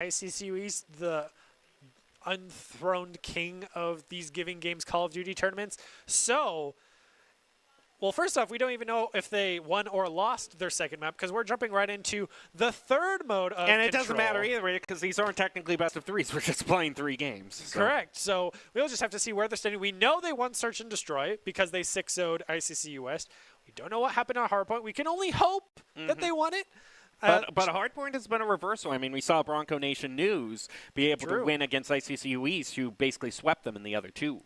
ICCU East, the unthroned king of these giving games Call of Duty tournaments. So, well, first off, we don't even know if they won or lost their second map because we're jumping right into the third mode of And it Control. doesn't matter either way because these aren't technically best of threes. We're just playing 3 games. So. Correct. So we'll just have to see where they're standing. We know they won Search and Destroy because they 6-0'd ICCU West. We don't know what happened on Hardpoint. We can only hope that they won it. But Hardpoint has been a reversal. I mean, we saw Bronco Nation News be able to win against ICCU East, who basically swept them in the other 2.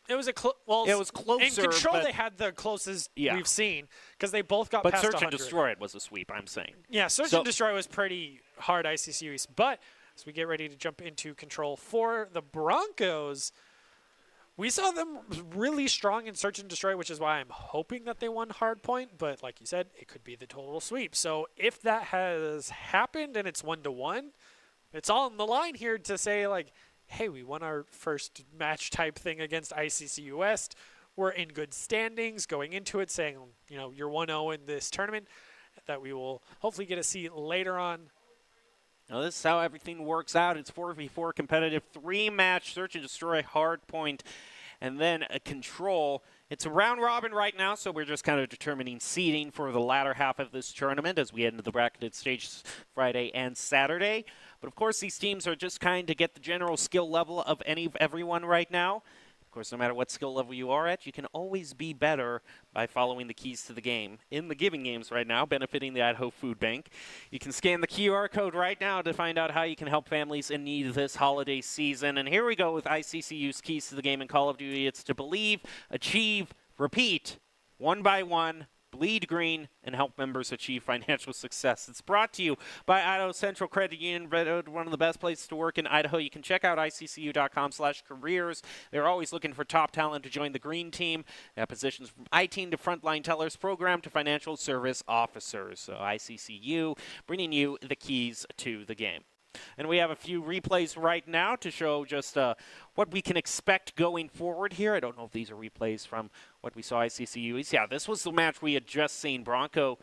It was it was closer. In Control, they had the closest we've seen because they both got past 100. But Search and Destroy it was a sweep, I'm saying. Yeah, Search and Destroy was pretty hard ICCU East. But as we get ready to jump into Control for the Broncos, we saw them really strong in Search and Destroy, which is why I'm hoping that they won Hardpoint. But like you said, it could be the total sweep. So if that has happened and it's 1-1, it's all on the line here to say, like, hey, we won our first match type thing against ICCU West. We're in good standings going into it, saying, you know, you're 1-0 in this tournament that we will hopefully get to see later on. Now, this is how everything works out. It's 4v4 competitive, 3-match Search and Destroy, Hardpoint, and then a Control. It's a round robin right now, so we're just kind of determining seeding for the latter half of this tournament as we head into the bracketed stage Friday and Saturday. But, of course, these teams are just trying to get the general skill level of everyone right now. Of course, no matter what skill level you are at, you can always be better by following the keys to the game. In the giving games right now, benefiting the Idaho Food Bank. You can scan the QR code right now to find out how you can help families in need this holiday season. And here we go with ICCU's keys to the game in Call of Duty. It's to believe, achieve, repeat, 1 by 1, bleed green, and help members achieve financial success. It's brought to you by Idaho Central Credit Union, one of the best places to work in Idaho. You can check out iccu.com/careers. They're always looking for top talent to join the green team. They have positions from I-team to frontline tellers program to financial service officers. So ICCU bringing you the keys to the game. And we have a few replays right now to show just what we can expect going forward here. I don't know if these are replays from what we saw ICCU East. Yeah, this was the match we had just seen. Bronco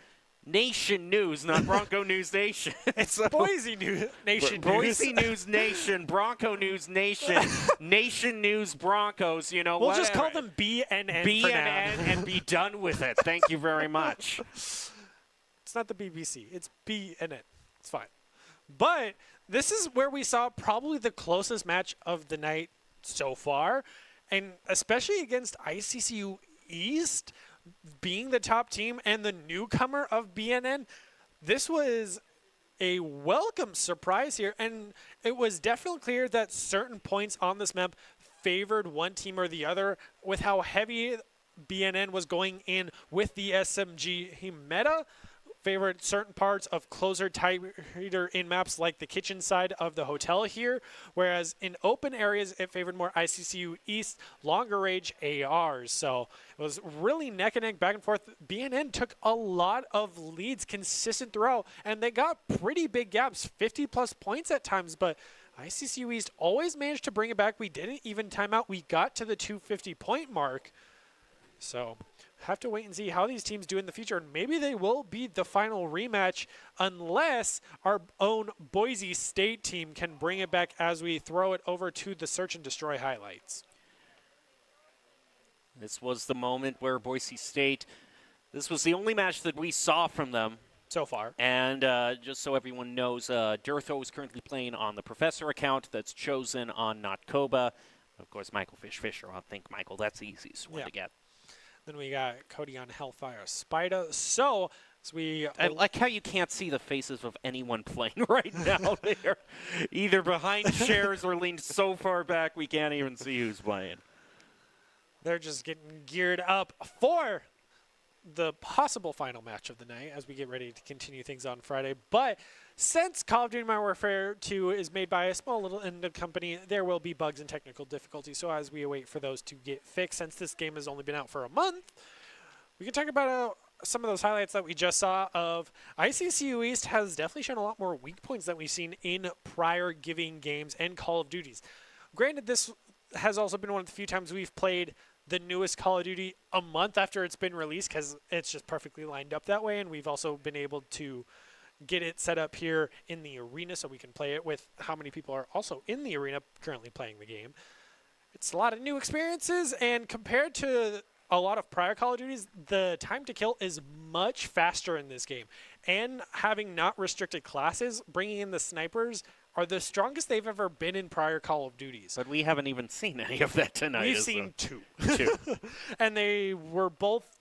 Nation News, not Bronco News Nation. It's Boise Nation News. Boise News Nation, Bronco News Nation, Nation News Broncos. You know, we'll just call them BNN for now. and be done with it. Thank you very much. It's not the BBC. It's BNN. It's fine. But this is where we saw probably the closest match of the night so far, and especially against ICCU East being the top team and the newcomer of BNN. This was a welcome surprise here, and it was definitely clear that certain points on this map favored one team or the other with how heavy BNN was going in with the SMG meta. Favored certain parts of closer, tighter in maps like the kitchen side of the hotel here, whereas in open areas it favored more ICCU East, longer range ARs. So it was really neck and neck, back and forth. BNN took a lot of leads consistent throughout, and they got pretty big gaps, 50+ points at times, but ICCU East always managed to bring it back. We didn't even time out. We got to the 250-point mark. So have to wait and see how these teams do in the future. And maybe they will be the final rematch unless our own Boise State team can bring it back as we throw it over to the Search and Destroy highlights. This was the moment where Boise State, this was the only match that we saw from them so far. And just so everyone knows, Durtho is currently playing on the Professor account that's chosen on Notcoba. Of course, Michael Fisher on Think Michael. That's the easiest one to get. Then we got Cody on Hellfire Spider. So I like how you can't see the faces of anyone playing right now. They're either behind chairs or leaned so far back we can't even see who's playing. They're just getting geared up for the possible final match of the night as we get ready to continue things on Friday. But since Call of Duty Modern Warfare 2 is made by a small little indie company, there will be bugs and technical difficulties. So as we await for those to get fixed, since this game has only been out for a month, we can talk about some of those highlights that we just saw of ICCU East has definitely shown a lot more weak points than we've seen in prior giving games and Call of Duties. Granted, this has also been one of the few times we've played the newest Call of Duty a month after it's been released because it's just perfectly lined up that way, and we've also been able to get it set up here in the arena so we can play it with how many people are also in the arena currently playing the game. It's a lot of new experiences, and compared to a lot of prior Call of Duties, the time to kill is much faster in this game. And having not restricted classes, bringing in the snipers are the strongest they've ever been in prior Call of Duties. But we haven't even seen any of that tonight. We've seen two. Two. And they were both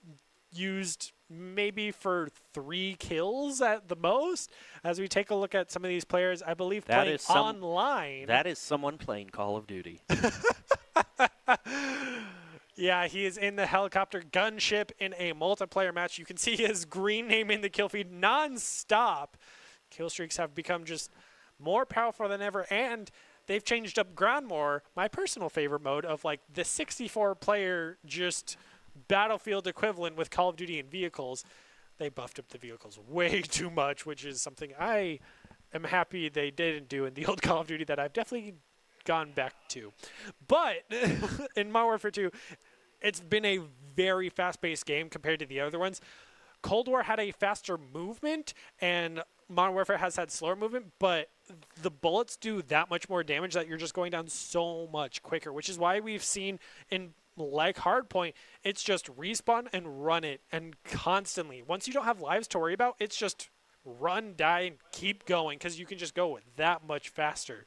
used maybe for 3 kills at the most. As we take a look at some of these players, I believe That playing is online. That is someone playing Call of Duty. Yeah, he is in the helicopter gunship in a multiplayer match. You can see his green name in the kill feed non-stop. Kill streaks have become just more powerful than ever, and they've changed up ground more. My personal favorite mode of like the 64-player just battlefield equivalent with Call of Duty and vehicles. They buffed up the vehicles way too much, which is something I am happy they didn't do in the old Call of Duty that I've definitely gone back to. But in Modern Warfare 2, it's been a very fast-paced game compared to the other ones. Cold War had a faster movement, and Modern Warfare has had slower movement, but the bullets do that much more damage that you're just going down so much quicker, which is why we've seen in like Hardpoint, it's just respawn and run it, and constantly. Once you don't have lives to worry about, it's just run, die, and keep going, because you can just go that much faster.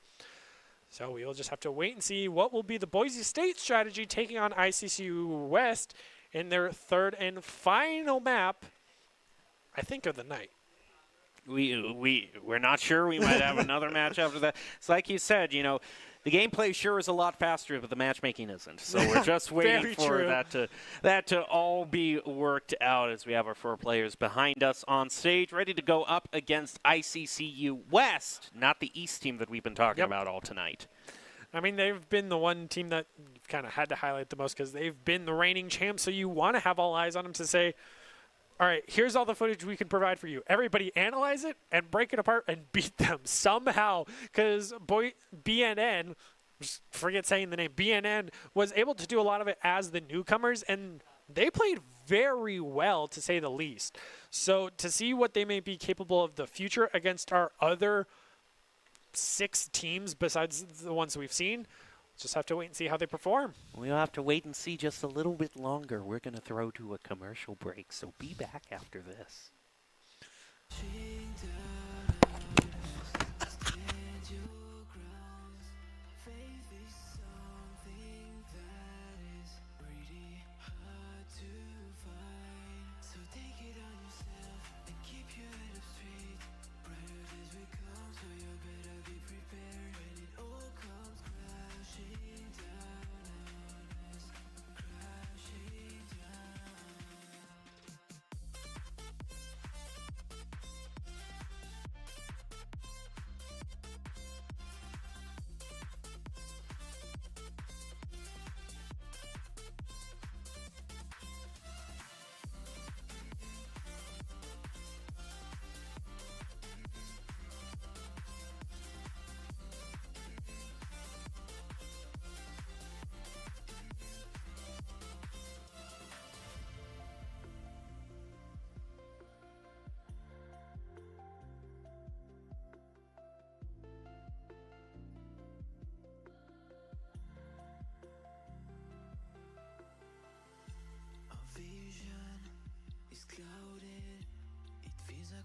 So we'll just have to wait and see what will be the Boise State strategy taking on ICCU West in their third and final map, I think, of the night. We're not sure. We might have another match after that. It's like you said, you know, the gameplay sure is a lot faster, but the matchmaking isn't. So we're just waiting for that to all be worked out as we have our 4 players behind us on stage, ready to go up against ICCU West, not the East team that we've been talking about all tonight. I mean, they've been the one team that you've kind of had to highlight the most because they've been the reigning champs, so you want to have all eyes on them to say, all right, here's all the footage we can provide for you. Everybody analyze it and break it apart and beat them somehow. Because BNN, just forget saying the name, BNN was able to do a lot of it as the newcomers, and they played very well, to say the least. So to see what they may be capable of the future against our other 6 teams besides the ones we've seen, just have to wait and see how they perform. We'll have to wait and see just a little bit longer. We're going to throw to a commercial break, so be back after this.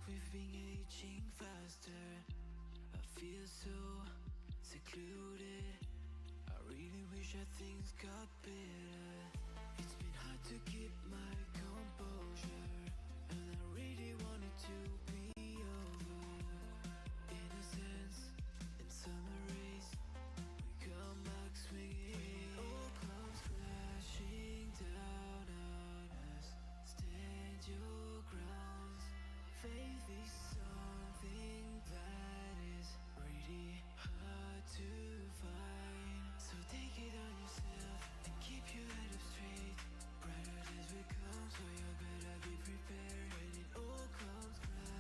We've been aging faster. I feel so secluded. I really wish that things got better. It's been hard to keep my composure, and I really want it to be over. In a sense, in summer race, we come back swinging. It all comes crashing down on us. Stand your ground. Faith is something that is really hard to find. So take it on yourself and keep your head up straight. Brighter days will come, so you better be prepared when it all comes crashing.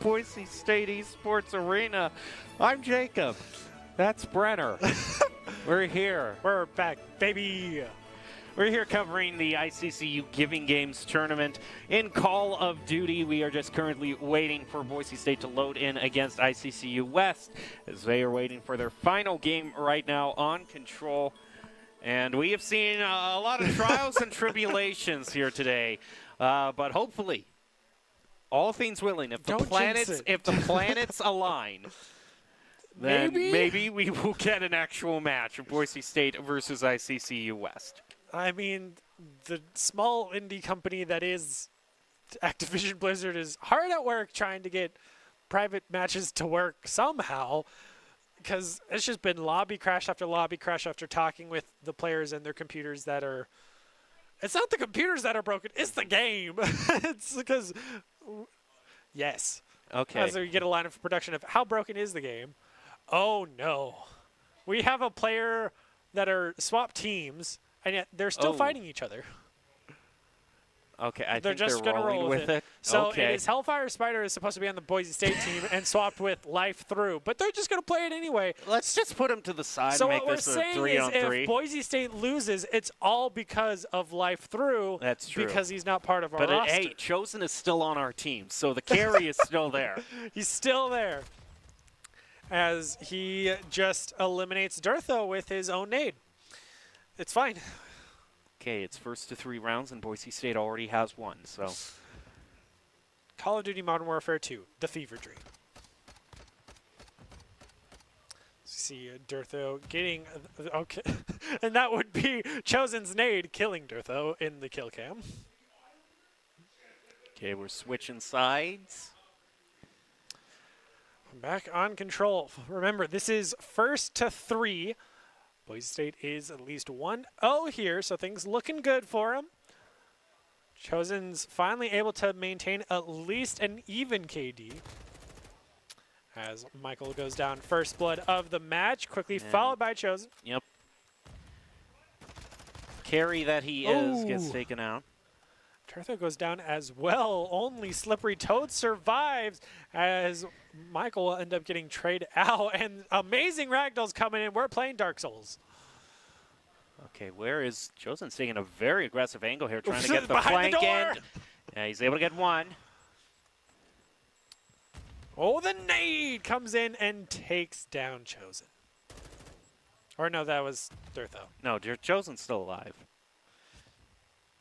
Boise State Esports Arena. I'm Jacob. That's Brenner. We're here. We're back, baby. We're here covering the ICCU Giving Games tournament in Call of Duty. We are just currently waiting for Boise State to load in against ICCU West as they are waiting for their final game right now on Control. And we have seen a lot of trials and tribulations here today, but hopefully, all things willing, if the planets align, then maybe we will get an actual match of Boise State versus ICCU West. I mean, the small indie company that is Activision Blizzard is hard at work trying to get private matches to work somehow, because it's just been lobby crash after talking with the players and their computers that are... It's not the computers that are broken, it's the game. It's because... Yes. Okay. As we get a line of production of how broken is the game. Oh, no. We have a player that are swap teams... And yet they're still fighting each other. Okay, I they're think just they're gonna rolling roll with it. So okay. it is Hellfire Spider is supposed to be on the Boise State team and swapped with Life Through, but they're just gonna play it anyway. Let's just put them to the side So and make what we're this a saying is, 3-on-3. if Boise State loses, it's all because of Life Through. That's true. Because he's not part of our but roster. Hey, Chosen is still on our team, so the carry is still there. He's still there, as he just eliminates Durtho with his own nade. It's fine. Okay, it's first to 3 rounds, and Boise State already has one. So, Call of Duty Modern Warfare 2, The Fever Dream. See Durtho getting... Okay, and that would be Chosen's nade killing Durtho in the kill cam. okay, we're switching sides. Back on Control. Remember, this is first to 3. Boise State is at least 1-0 here, so things looking good for him. Chosen's finally able to maintain at least an even KD. As Michael goes down first blood of the match, quickly followed by Chosen. Yep. Carry that he is gets taken out. Durtho goes down as well. Only Slippery Toad survives as Michael will end up getting traded out. And amazing ragdolls coming in. We're playing Dark Souls. Okay, where is Chosen's taking a very aggressive angle here, trying to get the flank end. Yeah, he's able to get one. Oh, the nade comes in and takes down Chosen. Or no, that was Durtho. No, Chosen's still alive.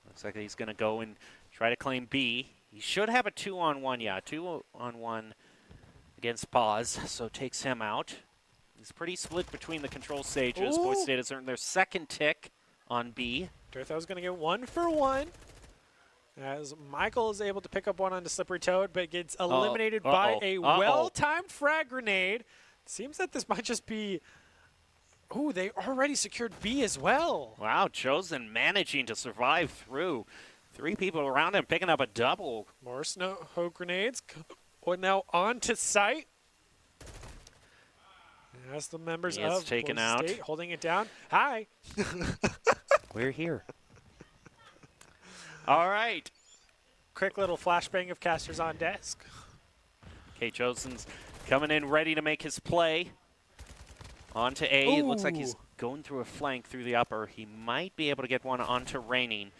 Looks like he's going to go and try to claim B. He should have a 2-on-1, yeah, 2-on-1 against Paz, so takes him out. He's pretty split between the control stages. Boise State has earned their second tick on B. Durtho's going to get 1 for 1. As Michael is able to pick up one onto Slippery Toad, but gets eliminated by a well-timed frag grenade. Seems that this might just be... Ooh, they already secured B as well. Wow, Chosen managing to survive through 3 people around him, picking up a double. More snow grenades. Now on to site. As the members of taken Boise out. State holding it down. Hi. We're here. All right. Quick little flashbang of casters on desk. Okay, Chosen's coming in ready to make his play. On to A. It looks like he's going through a flank through the upper. He might be able to get one onto Raining.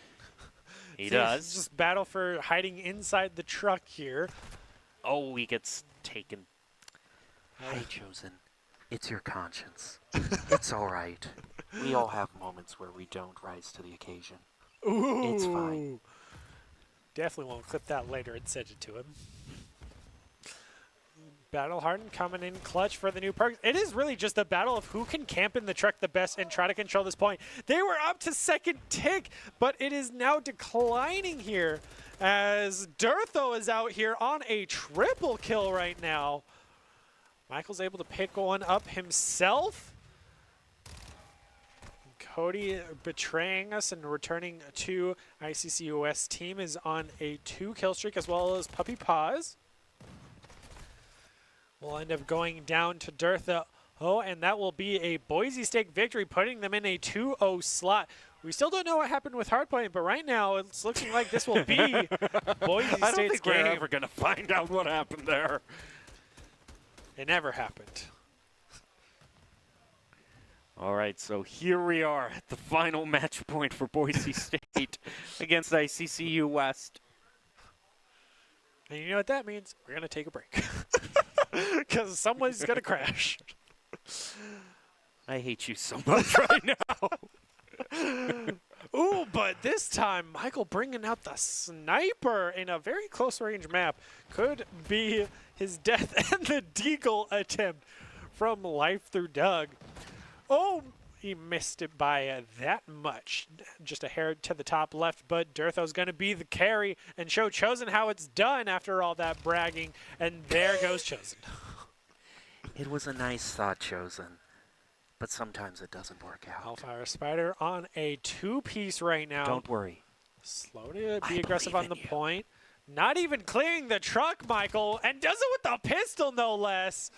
He does. It's just battle for hiding inside the truck here. Oh, he gets taken. Hey, Chosen. It's your conscience. It's all right. We all have moments where we don't rise to the occasion. Ooh. It's fine. Definitely won't clip that later and send it to him. Battle Hardened coming in clutch for the new perks. It is really just a battle of who can camp in the truck the best and try to control this point. They were up to second tick, but it is now declining here as Durtho is out here on a triple kill right now. Michael's able to pick one up himself. Cody betraying us and returning to ICCUS team is on a 2-kill streak, as well as Puppy Paws. We'll end up going down to Durtho. Oh, and that will be a Boise State victory, putting them in a 2-0 slot. We still don't know what happened with Hardpoint, but right now it's looking like this will be Boise I don't State's think we're game. ever going to find out what happened there. It never happened. All right, so here we are at the final match point for Boise State against ICCU West. And you know what that means? We're going to take a break. Because someone's going to crash. I hate you so much right now. Ooh, but this time, Michael bringing out the sniper in a very close range map could be his death and the deagle attempt from Life Through Doug. Oh, he missed it by that much. Just a hair to the top left, but Durtho's going to be the carry and show Chosen how it's done after all that bragging. And there goes Chosen. It was a nice thought, Chosen, but sometimes it doesn't work out. Hellfire Spider on a two-piece right now. Don't worry. Slow to I be aggressive believe on the in you. point. Not even clearing the truck, Michael, and does it with the pistol, no less.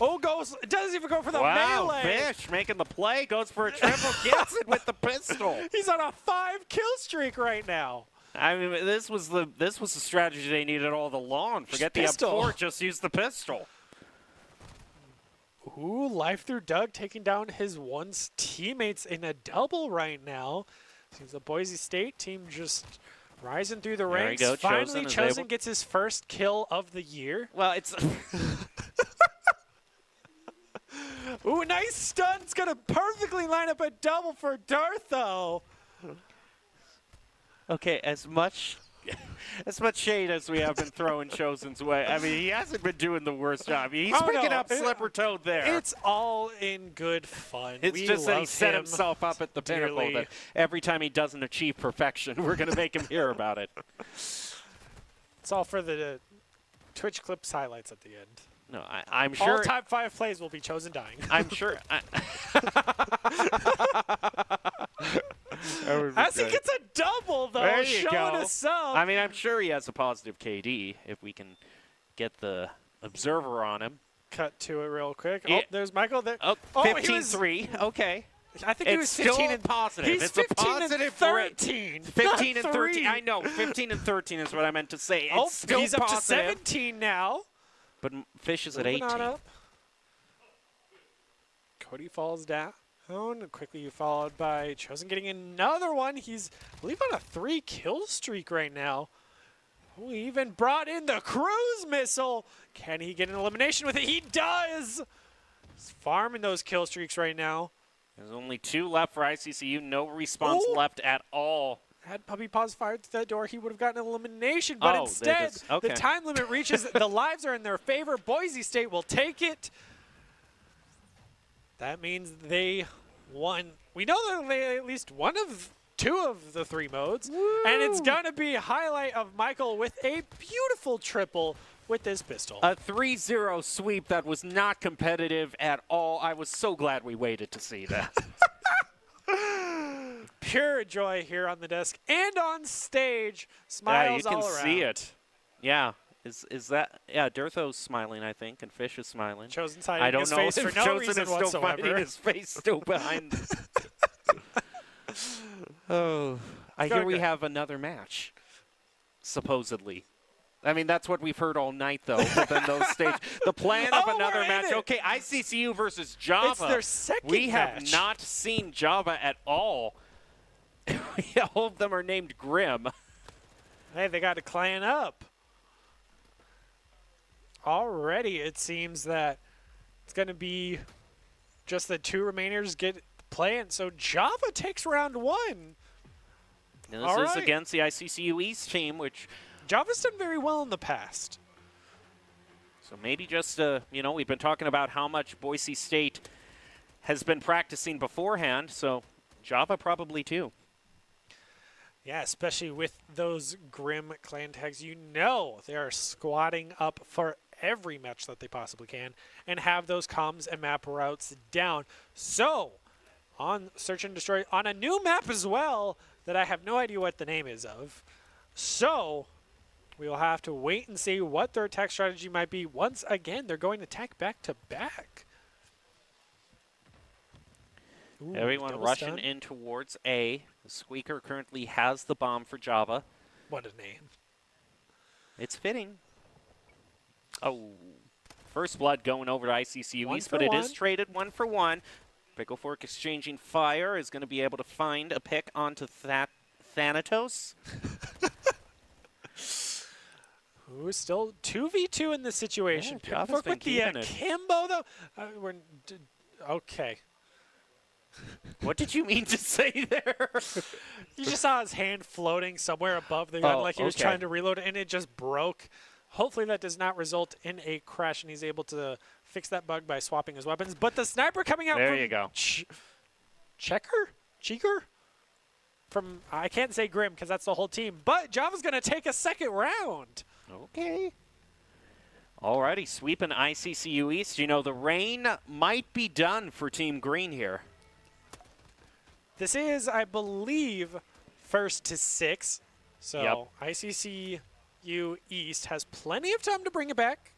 Oh, doesn't even go for the melee. Fish making the play, goes for a triple, gets it with the pistol. He's on a 5-kill streak right now. I mean, this was the strategy they needed all along. Forget the pistol. M4, just use the pistol. Ooh, Life Through Doug taking down his once teammates in a double right now. Seems the Boise State team just rising through the There you ranks. go, Finally, Chosen is Chosen able- gets his first kill of the year. Well, it's Ooh, nice stun. It's going to perfectly line up a double for Durtho. okay. As much shade as we have been throwing Chosen's way. I mean, he hasn't been doing the worst job. He's Oh, picking no. up Slipper Toad there. It's all in good fun. It's We just that he love set him himself up at the pinnacle dearly. that every time he doesn't achieve perfection, we're going to make him hear about it. It's all for the Twitch clips highlights at the end. No, I'm All sure. top 5 plays will be Chosen dying. I'm sure. As he gets a double, though, There you showing go. us some. I mean, I'm sure he has a positive KD if we can get the observer on him. Cut to it real quick. Yeah. Oh, there's Michael there. Oh, he was- 15-3. Okay. I think he It's was still 15 and positive. He's It's a 15 positive and 13. 15 not and 13. 3. I know. 15 and 13 is what I meant to say. It's Oh, still he's up to positive. 17 now. But Fish is at Moving 18. on up. Cody falls down. Quickly followed by Chosen getting another one. He's, I believe, on a 3-kill streak right now. Who even brought in the cruise missile. Can he get an elimination with it? He does. He's farming those kill streaks right now. There's only 2 left for ICCU. No response Ooh. left at all. Had Puppy Paws fired through that door, he would have gotten an elimination. But Oh, instead, okay. the time limit reaches. The lives are in their favor. Boise State will take it. That means they won. We know that they at least one of 2 of the 3 modes. And it's going to be a highlight of Michael with a beautiful triple with this pistol. A 3-0 sweep that was not competitive at all. I was so glad we waited to see that. Pure joy here on the desk and on stage. Yeah, Smiles you can all around. see it. Yeah. Is that Durtho's smiling, I think, and Fish is smiling. Chosen's hiding I don't his know face if for no Chosen reason is still whatsoever. finding his face still behind. Oh, I hear going we good. have another match, supposedly. I mean, that's what we've heard all night, though, within those stages. The plan of Oh, another we're in match. it. Okay, ICCU versus Java. It's their second We have match. not seen Java at all. All of them are named Grim. Hey, they got to clan up. Already, it seems that it's going to be just the 2 remainers get playing. So Java takes round 1. Now, All this is right. against the ICCU East team, which, Java's done very well in the past. so maybe just, we've been talking about how much Boise State has been practicing beforehand, so Java probably too. Yeah, especially with those Grim clan tags. You know they are squatting up for every match that they possibly can and have those comms and map routes down. So, on Search and Destroy, on a new map as well that I have no idea what the name is of. So, we will have to wait and see what their attack strategy might be. Once again, they're going to attack back to back. Ooh, Everyone double rushing stun. in towards A. The Squeaker currently has the bomb for Java. What a name. It's fitting. Oh, first blood going over to ICCU One East, for but it one. is traded 1-for-1. Pickle Fork exchanging fire is going to be able to find a pick onto Thanatos. Who's still 2v2 in this situation. Yeah, Java's Picklefork been with the keeping it. akimbo, though. Okay. What did you mean to say there? You just saw his hand floating somewhere above the gun Oh, like he was okay. trying to reload it, and it just broke. Hopefully that does not result in a crash, and he's able to fix that bug by swapping his weapons. But the sniper coming out There from you go. Cheeker? From, I can't say Grim because that's the whole team, but Java's going to take a second round. Okay. Alrighty, sweeping ICCU East. You know, the rain might be done for Team Green here. This is, I believe, 1st to 6. So Yep. ICCU East has plenty of time to bring it back.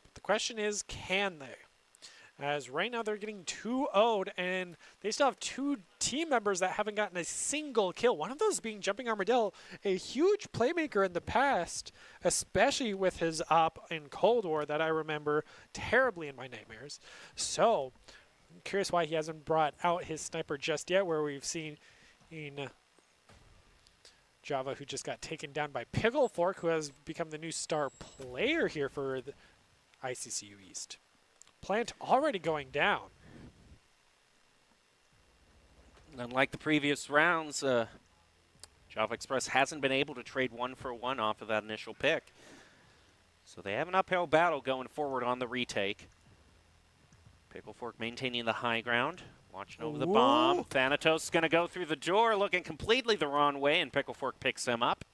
But the question is, can they? As right now they're getting 2-0'd, and they still have 2 team members that haven't gotten a single kill. One of those being Jumping Armadillo, a huge playmaker in the past, especially with his op in Cold War that I remember terribly in my nightmares. So I'm curious why he hasn't brought out his sniper just yet, where we've seen Java, who just got taken down by Pickle Fork, who has become the new star player here for the ICCU East. Plant already going down. Unlike the previous rounds, Java Express hasn't been able to trade 1-for-1 off of that initial pick. So they have an uphill battle going forward on the retake. Pickle Fork maintaining the high ground, watching over the bomb. Thanatos going to go through the door, looking completely the wrong way, and Pickle Fork picks him up.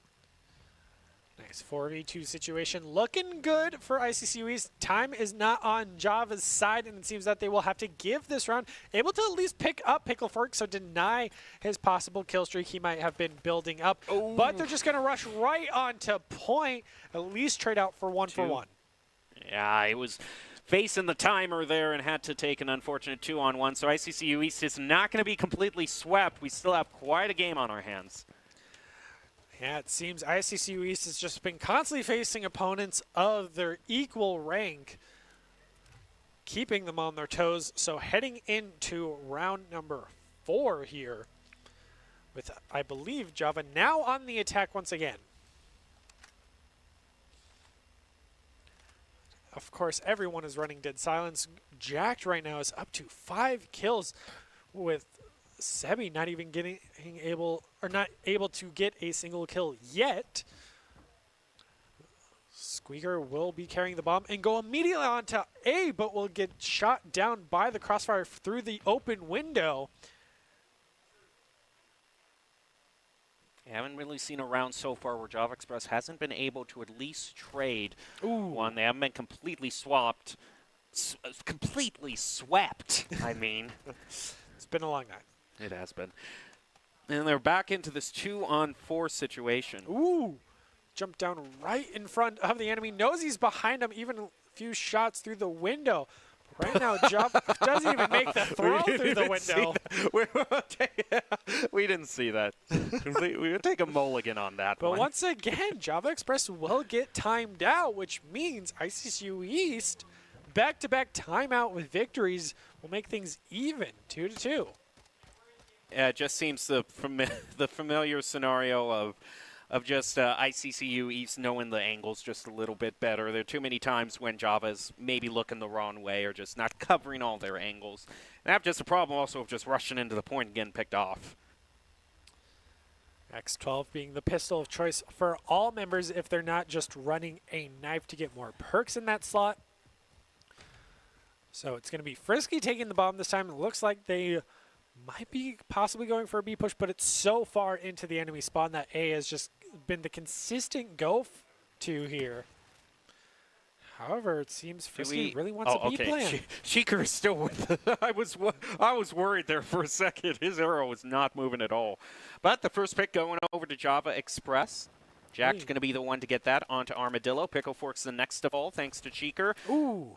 Nice 4v2 situation. Looking good for ICCU East. Time is not on Java's side, and it seems that they will have to give this round. Able to at least pick up Pickle Fork, so deny his possible kill streak he might have been building up. Ooh. But they're just going to rush right on to point. At least trade out for 1-for-1. Yeah, it was facing the timer there and had to take an unfortunate 2-on-1. So ICCU East is not going to be completely swept. We still have quite a game on our hands. Yeah, it seems ICCU East has just been constantly facing opponents of their equal rank, keeping them on their toes. So heading into round number 4 here with, I believe, Java now on the attack once again. Of course, everyone is running Dead Silence. Jacked right now is up to 5 kills, with Sebi not even not able to get a single kill yet. Squeaker will be carrying the bomb and go immediately on to A, but will get shot down by the crossfire through the open window. I haven't really seen a round so far where Java Express hasn't been able to at least trade one. They haven't been completely swapped. Completely swept, I mean. It's been a long night. It has been. And they're back into this 2-on-4 situation. Ooh. Jumped down right in front of the enemy. Knows he's behind him, even a few shots through the window. Right now, Java doesn't even make the throw through the window. We didn't see that. We would take a mulligan on that But one. once again, Java Express will get timed out, which means ICCU East, back-to-back timeout with victories, will make things even, 2-2. Yeah, it just seems the familiar scenario of just ICCU East knowing the angles just a little bit better. There are too many times when Java's maybe looking the wrong way or just not covering all their angles. And that's just a problem also of just rushing into the point and getting picked off. X12 being the pistol of choice for all members if they're not just running a knife to get more perks in that slot. So it's going to be Frisky taking the bomb this time. It looks like they might be possibly going for a B push, but it's so far into the enemy spawn that A has just been the consistent go-to here. However, it seems Frisky really wants a B plan. Sheeker is still with I was worried there for a second. His arrow was not moving at all. But the first pick going over to Java Express. Jack's going to be the one to get that onto Armadillo. Pickle Fork's the next of all, thanks to Cheeker. Ooh.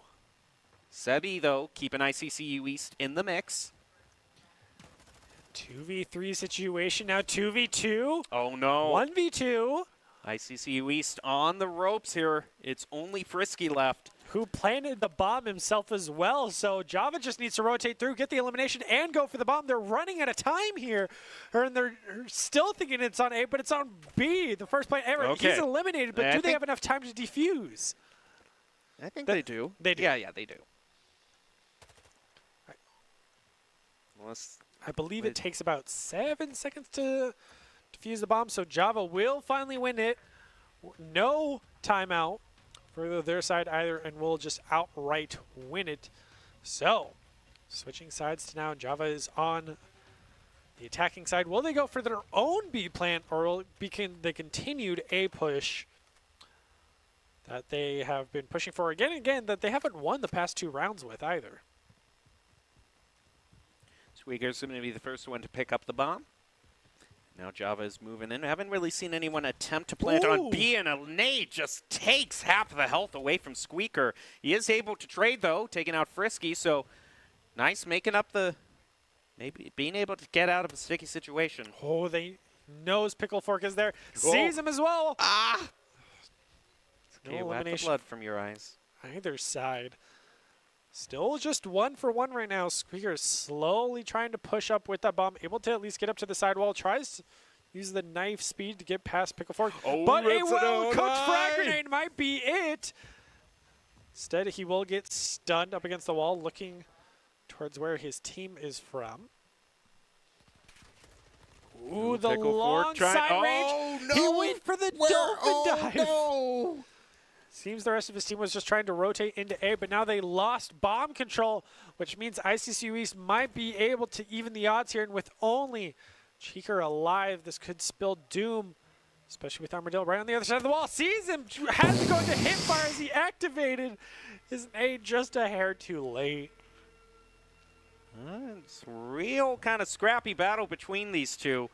Sebi, though, keeping ICCU East in the mix. 2v3 situation now. 2v2. Oh, no. 1v2. ICCU East on the ropes here. It's only Frisky left. Who planted the bomb himself as well. So Java just needs to rotate through, get the elimination, and go for the bomb. They're running out of time here. And they're still thinking it's on A, but it's on B. The first play ever. Okay. He's eliminated, but do they have enough time to defuse? I think they do. They do. Yeah, they do. Right. Unless I believe it takes about 7 seconds to defuse the bomb, so Java will finally win it. No timeout for their side either, and will just outright win it. So, switching sides to now, Java is on the attacking side. Will they go for their own B plan, or will it be the continued A push that they have been pushing for again and again that they haven't won the past 2 rounds with either? Squeaker's going to be the first one to pick up the bomb. Now Java is moving in. I haven't really seen anyone attempt to plant on B, and a nade just takes half the health away from Squeaker. He is able to trade, though, taking out Frisky, so nice making up the, maybe being able to get out of a sticky situation. Oh, they knows Pickle Fork is there. Sees him as well. Ah! No Okay, wipe the elimination blood from your eyes. either side. Still just 1 for 1 right now. Squeaker is slowly trying to push up with that bomb, able to at least get up to the sidewall. Tries to use the knife speed to get past Pickle Fork. Oh, but a it's well-cooked frag grenade might be it. Instead, he will get stunned up against the wall, looking towards where his team is from. Ooh, the Pickle long Fork trying. side range. Oh, no. He went for the dolphin dive. No. Seems the rest of his team was just trying to rotate into A, but now they lost bomb control, which means ICCU East might be able to even the odds here. And with only Cheeker alive, this could spill doom, especially with Armadillo right on the other side of the wall. Sees him, has to go into hip fire as he activated his A just a hair too late. It's real kind of scrappy battle between these two.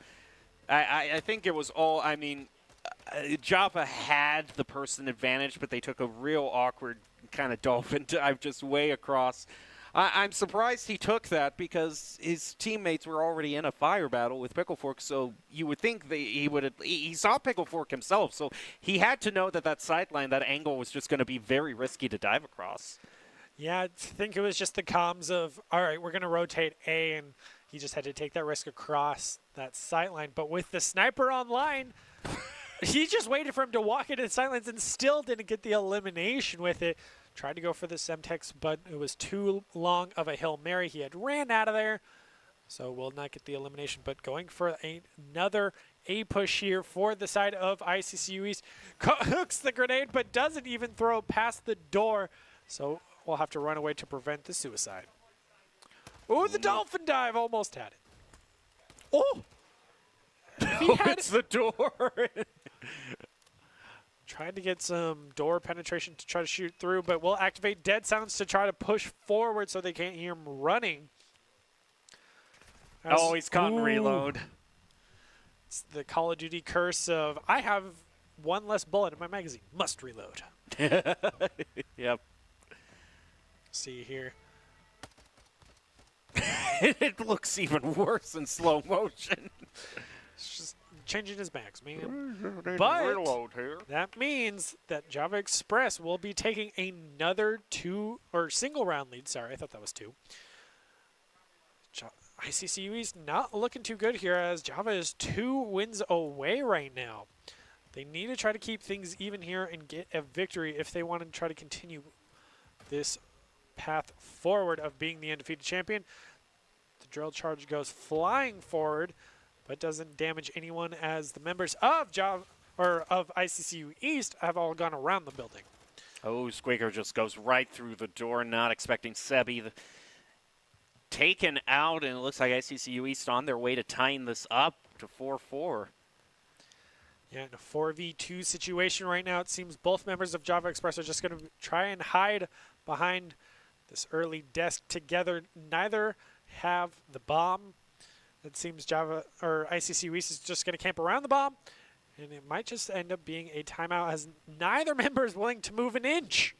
I think it was all, I mean, Java had the person advantage, but they took a real awkward kind of dolphin dive just way across. I'm surprised he took that because his teammates were already in a fire battle with Pickle Fork, so you would think that he saw Pickle Fork himself, so he had to know that that sideline, that angle was just going to be very risky to dive across. Yeah, I think it was just the comms of, all right, we're going to rotate A, and he just had to take that risk across that sideline. But with the sniper online, he just waited for him to walk into the sidelines and still didn't get the elimination with it. Tried to go for the Semtex, but it was too long of a Hail Mary. He had ran out of there, so will not get the elimination. But going for another A push here for the side of ICCU East. Hooks the grenade, but doesn't even throw past the door. So we'll have to run away to prevent the suicide. Oh, the dolphin dive almost had it. Oh! It's the door. Tried to get some door penetration to try to shoot through, but we'll activate Dead Silence to try to push forward so they can't hear him running. Oh, he's caught in reload. It's the Call of Duty curse of, I have 1 less bullet in my magazine. Must reload. Yep. See here. It looks even worse in slow motion. It's just changing his mags, man. But Reload here. that means that Java Express will be taking another single round lead. Sorry, I thought that was 2. ICCU is not looking too good here as Java is 2 wins away right now. They need to try to keep things even here and get a victory if they want to try to continue this path forward of being the undefeated champion. The drill charge goes flying forward, but doesn't damage anyone as the members of of ICCU East have all gone around the building. Oh, Squeaker just goes right through the door, not expecting Sebi. Taken out, and it looks like ICCU East on their way to tying this up to 4-4. Yeah, in a 4v2 situation right now, it seems both members of Java Express are just going to try and hide behind this early desk together. Neither have the bomb. It seems ICCU East is just going to camp around the bomb, and it might just end up being a timeout as neither member is willing to move an inch.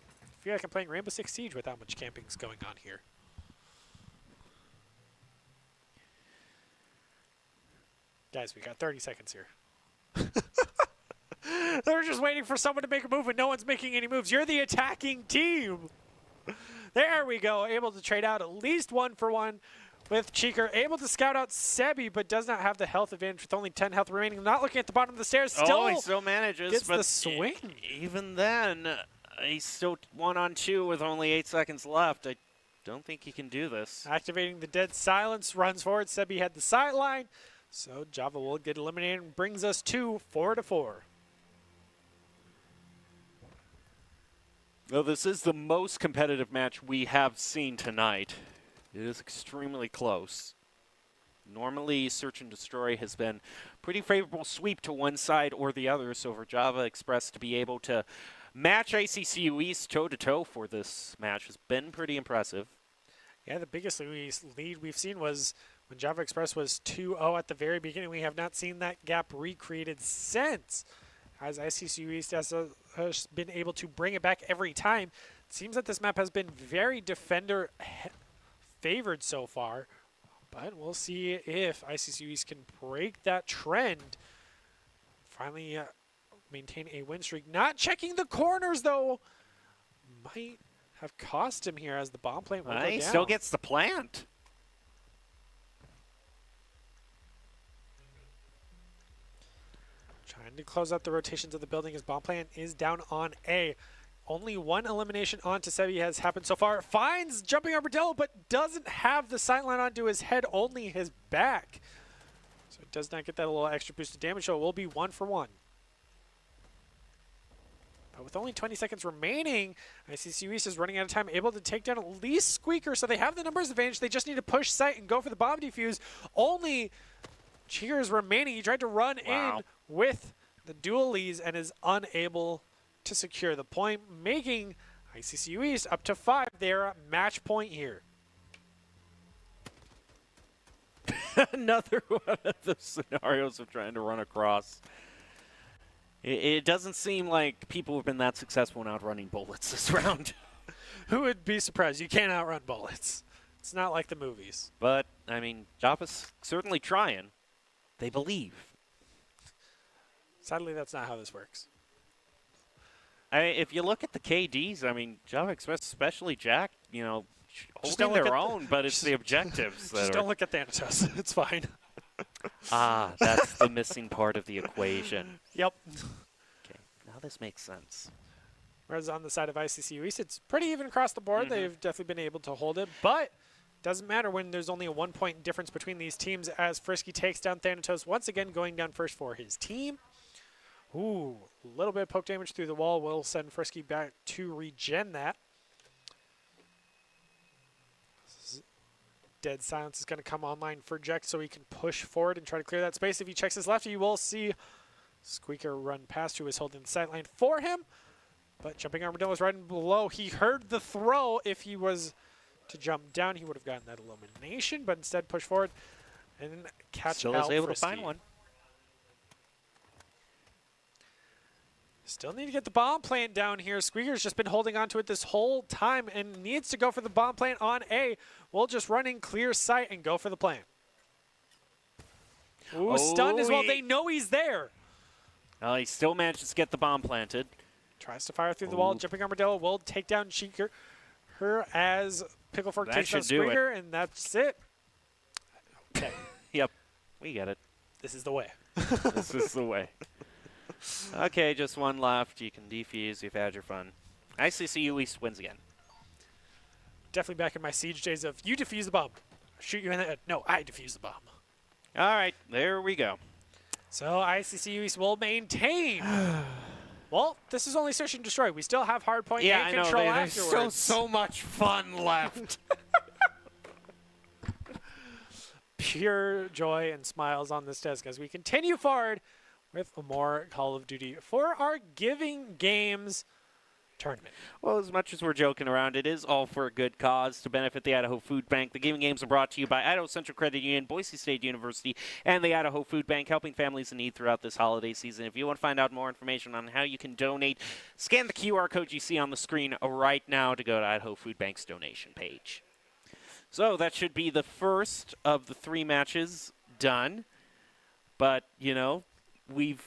I feel like I'm playing Rainbow Six Siege with how much camping is going on here. Guys, we got 30 seconds here. They're just waiting for someone to make a move, and no one's making any moves. You're the attacking team. There we go. Able to trade out at least 1-for-1 with Cheeker. Able to scout out Sebi, but does not have the health advantage with only 10 health remaining. Not looking at the bottom of the stairs. Still, he still manages. gets but the swing. Even then, he's still 1-on-2 with only 8 seconds left. I don't think he can do this. Activating the dead silence. Runs forward. Sebi had the sideline. So Java will get eliminated and brings us to 4-4. Well, this is the most competitive match we have seen tonight. It is extremely close. Normally, Search and Destroy has been pretty favorable sweep to one side or the other, so for Java Express to be able to match ICCU East toe-to-toe for this match has been pretty impressive. Yeah, the biggest lead we've seen was when Java Express was 2-0 at the very beginning. We have not seen that gap recreated since, as ICCU East has been able to bring it back every time. It seems that this map has been very defender favored so far, but we'll see if ICCU East can break that trend. Finally maintain a win streak. Not checking the corners, though. Might have cost him here as the bomb plant will go down. He still gets the plant. Trying to close out the rotations of the building as bomb plant is down on A. Only one elimination onto Sebi has happened so far. Finds jumping Armadillo, but doesn't have the sideline onto his head, only his back. So it does not get that little extra boost of damage, so it will be 1-for-1. But with only 20 seconds remaining, ICCU East is running out of time, able to take down at least Squeaker, so they have the numbers advantage. They just need to push site and go for the bomb defuse. Only Cheers remaining. He tried to run in with the dualies and is unable to secure the point, making ICCU East up to 5. They're at match point here. Another one of the scenarios of trying to run across. It doesn't seem like people have been that successful in outrunning bullets this round. Who would be surprised? You can't outrun bullets. It's not like the movies. But, I mean, Java's certainly trying. They believe. Sadly, that's not how this works. If you look at the KDs, I mean, Java Express, especially Jack, you know, holding their own, but it's the objectives. Just don't look at Thanatos. It's fine. That's the missing part of the equation. Yep. Okay, now this makes sense. Whereas on the side of ICCU East, it's pretty even across the board. They've definitely been able to hold it, but doesn't matter when there's only a 1-point difference between these teams as Frisky takes down Thanatos, once again going down first for his team. Ooh, a little bit of poke damage through the wall will send Frisky back to regen that. Dead silence is going to come online for Jack so he can push forward and try to clear that space. If he checks his left, you will see Squeaker run past who is holding the sideline for him. But jumping Armadillo is right in below. He heard the throw. If he was to jump down, he would have gotten that elimination, but instead push forward and catch Still out is able Frisky. to find one. Still need to get the bomb plant down here. Squeaker's just been holding on to it this whole time and needs to go for the bomb plant on A. We'll just run in clear sight and go for the plant. Ooh, stunned as well. They know he's there. He still manages to get the bomb planted. Tries to fire through the wall. Jumping Armadillo will take down Cheeker. Her as Picklefork takes down Squeaker, and that's it. Okay. Yep, we get it. This is the way. This is the way. Okay, just one left. You can defuse. You've had your fun. ICCU East wins again. Definitely back in my Siege days of you defuse the bomb. Shoot you in the head. No, I defuse the bomb. All right, there we go. So ICCU East will maintain. Well, this is only Search and Destroy. We still have hardpoint and control afterwards. There's so much fun left. Pure joy and smiles on this desk as we continue forward with more Call of Duty for our Giving Games tournament. Well, as much as we're joking around, it is all for a good cause to benefit the Idaho Food Bank. The Giving Games are brought to you by Idaho Central Credit Union, Boise State University, and the Idaho Food Bank, helping families in need throughout this holiday season. If you want to find out more information on how you can donate, scan the QR code you see on the screen right now to go to Idaho Food Bank's donation page. So that should be the first of the 3 matches done. But, you know, we've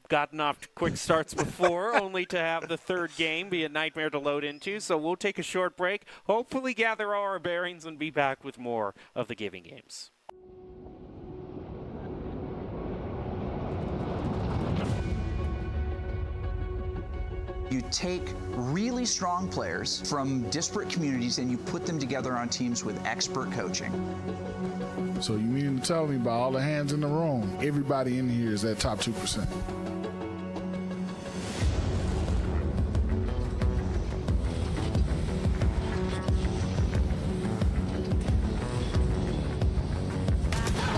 gotten off to quick starts before, only to have the third game be a nightmare to load into. So we'll take a short break, hopefully gather all our bearings, and be back with more of the Giving Games. You take really strong players from disparate communities and you put them together on teams with expert coaching. So you mean to tell me by all the hands in the room, everybody in here is that top 2%?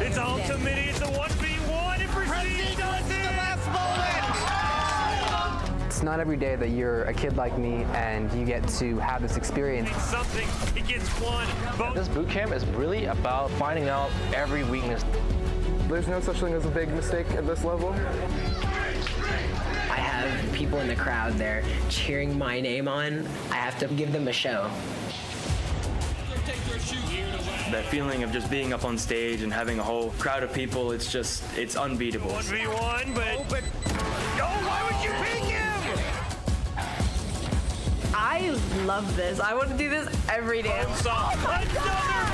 It's ultimate. It's a 1v1. It proceeds on to the last moment. It's not every day that you're a kid like me and you get to have this experience. It's something. It gets one. This boot camp is really about finding out every weakness. There's no such thing as a big mistake at this level. I have people in the crowd there cheering my name on. I have to give them a show. That feeling of just being up on stage and having a whole crowd of people, it's unbeatable. 1v1, but why would you pick him? I love this. I want to do this every day. Another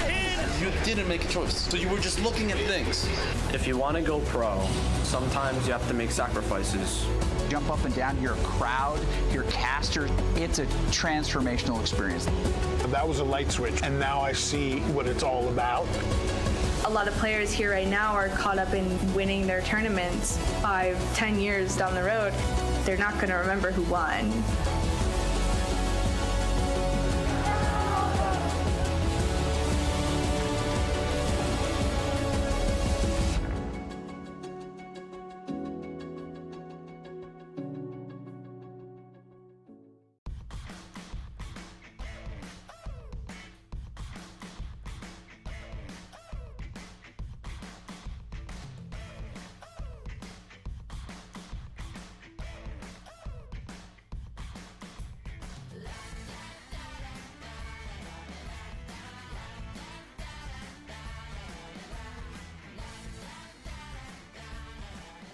hit. You didn't make a choice, so you were just looking at things. If you want to go pro, sometimes you have to make sacrifices. Jump up and down, you're a crowd, you're casters. It's a transformational experience. That was a light switch, and now I see what it's all about. A lot of players here right now are caught up in winning their tournaments 5-10 years down the road. They're not going to remember who won.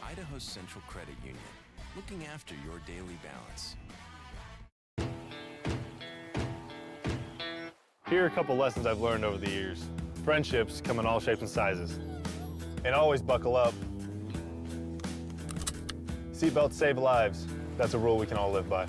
Idaho Central Credit Union, looking after your daily balance. Here are a couple lessons I've learned over the years. Friendships come in all shapes and sizes. And always buckle up. Seatbelts save lives. That's a rule we can all live by.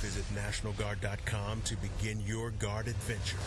Visit NationalGuard.com to begin your Guard adventure.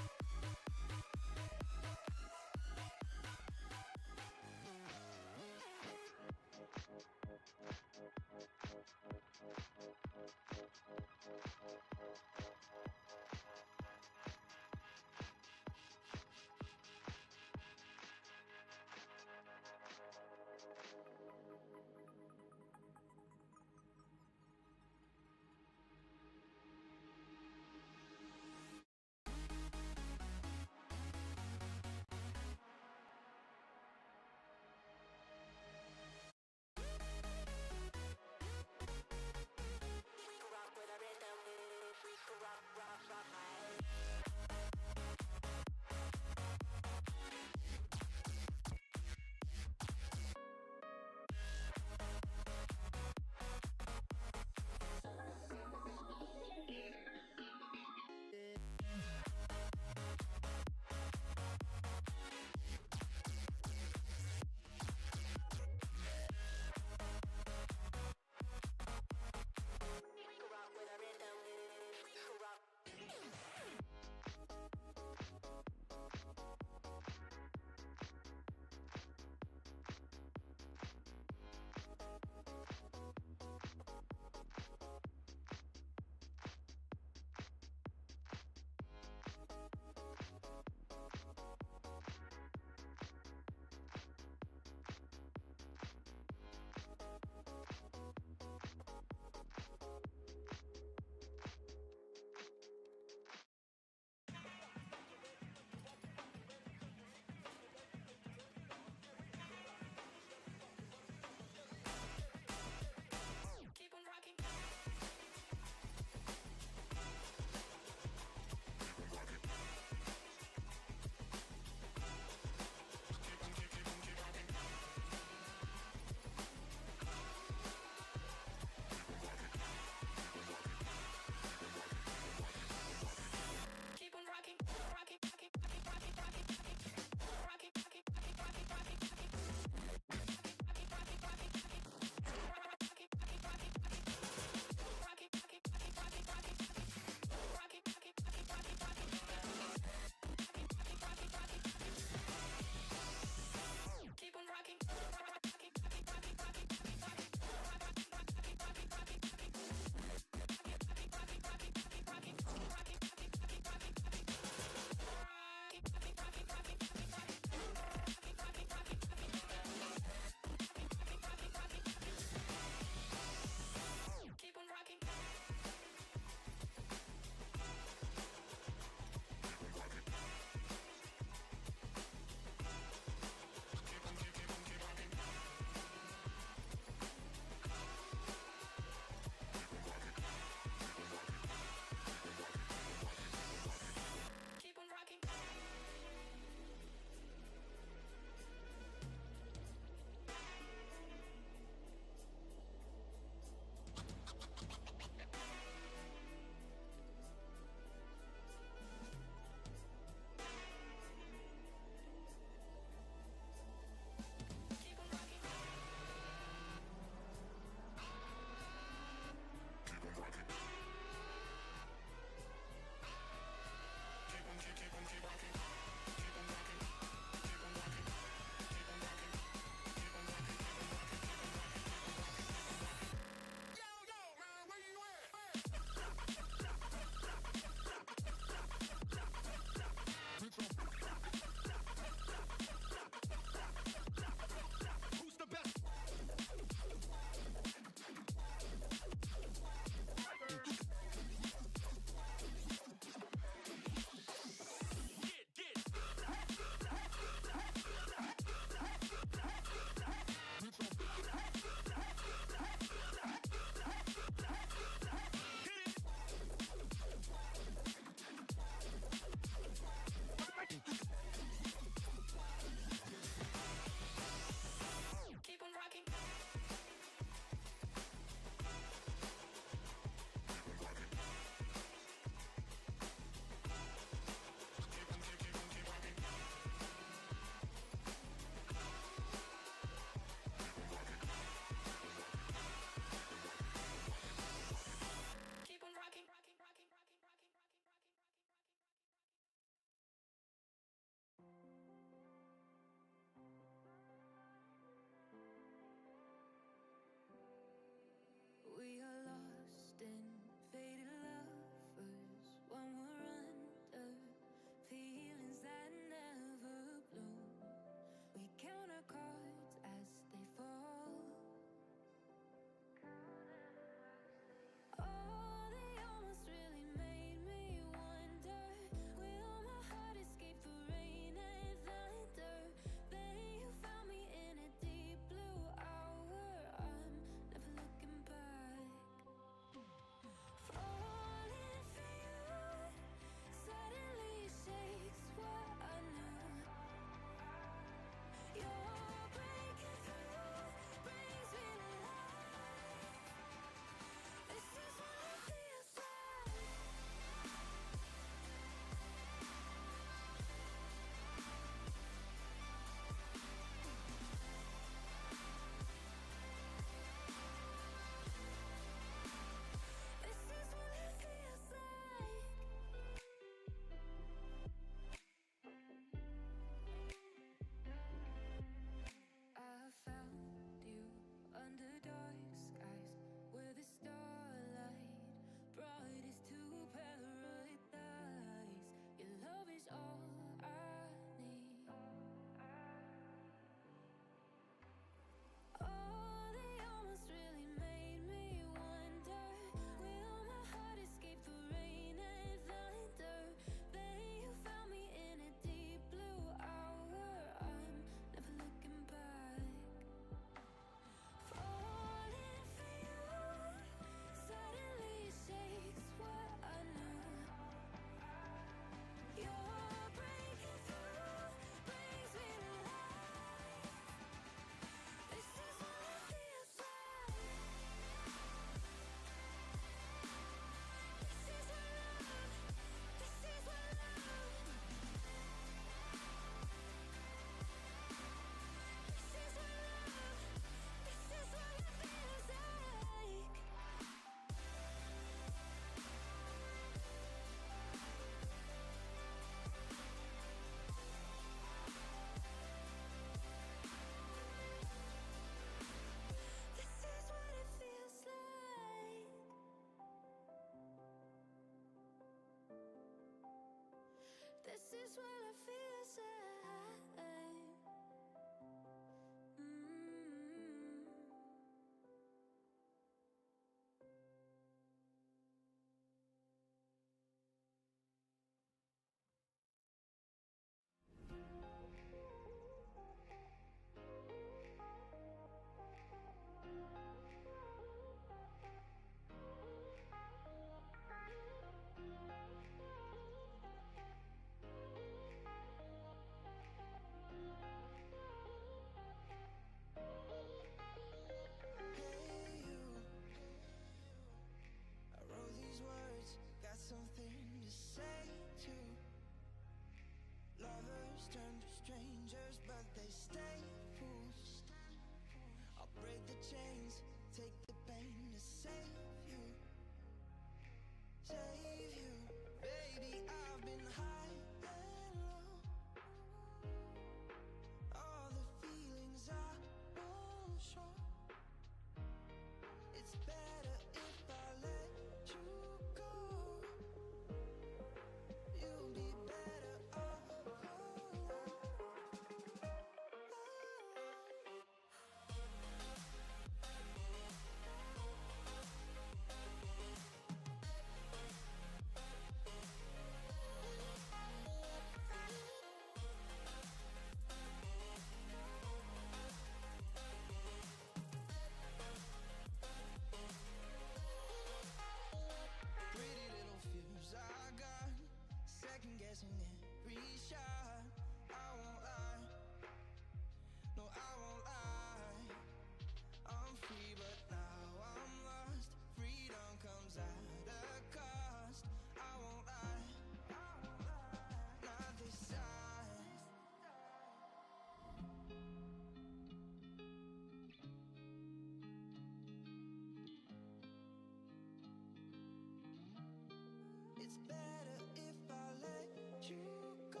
It's better if I let you go.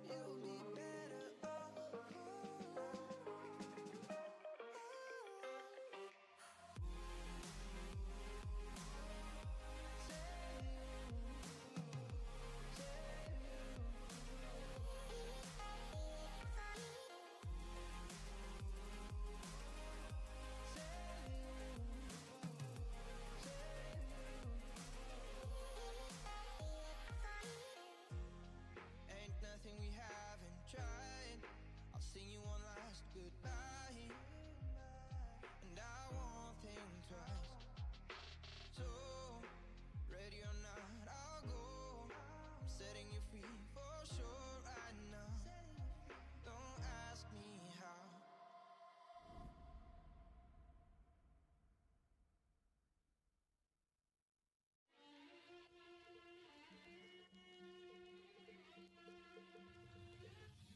You'll be better off. Ain't nothing we haven't tried. I'll sing you one last goodbye, and I won't think twice. So, ready or not, I'll go. I'm setting you free for sure right now. Don't ask me how.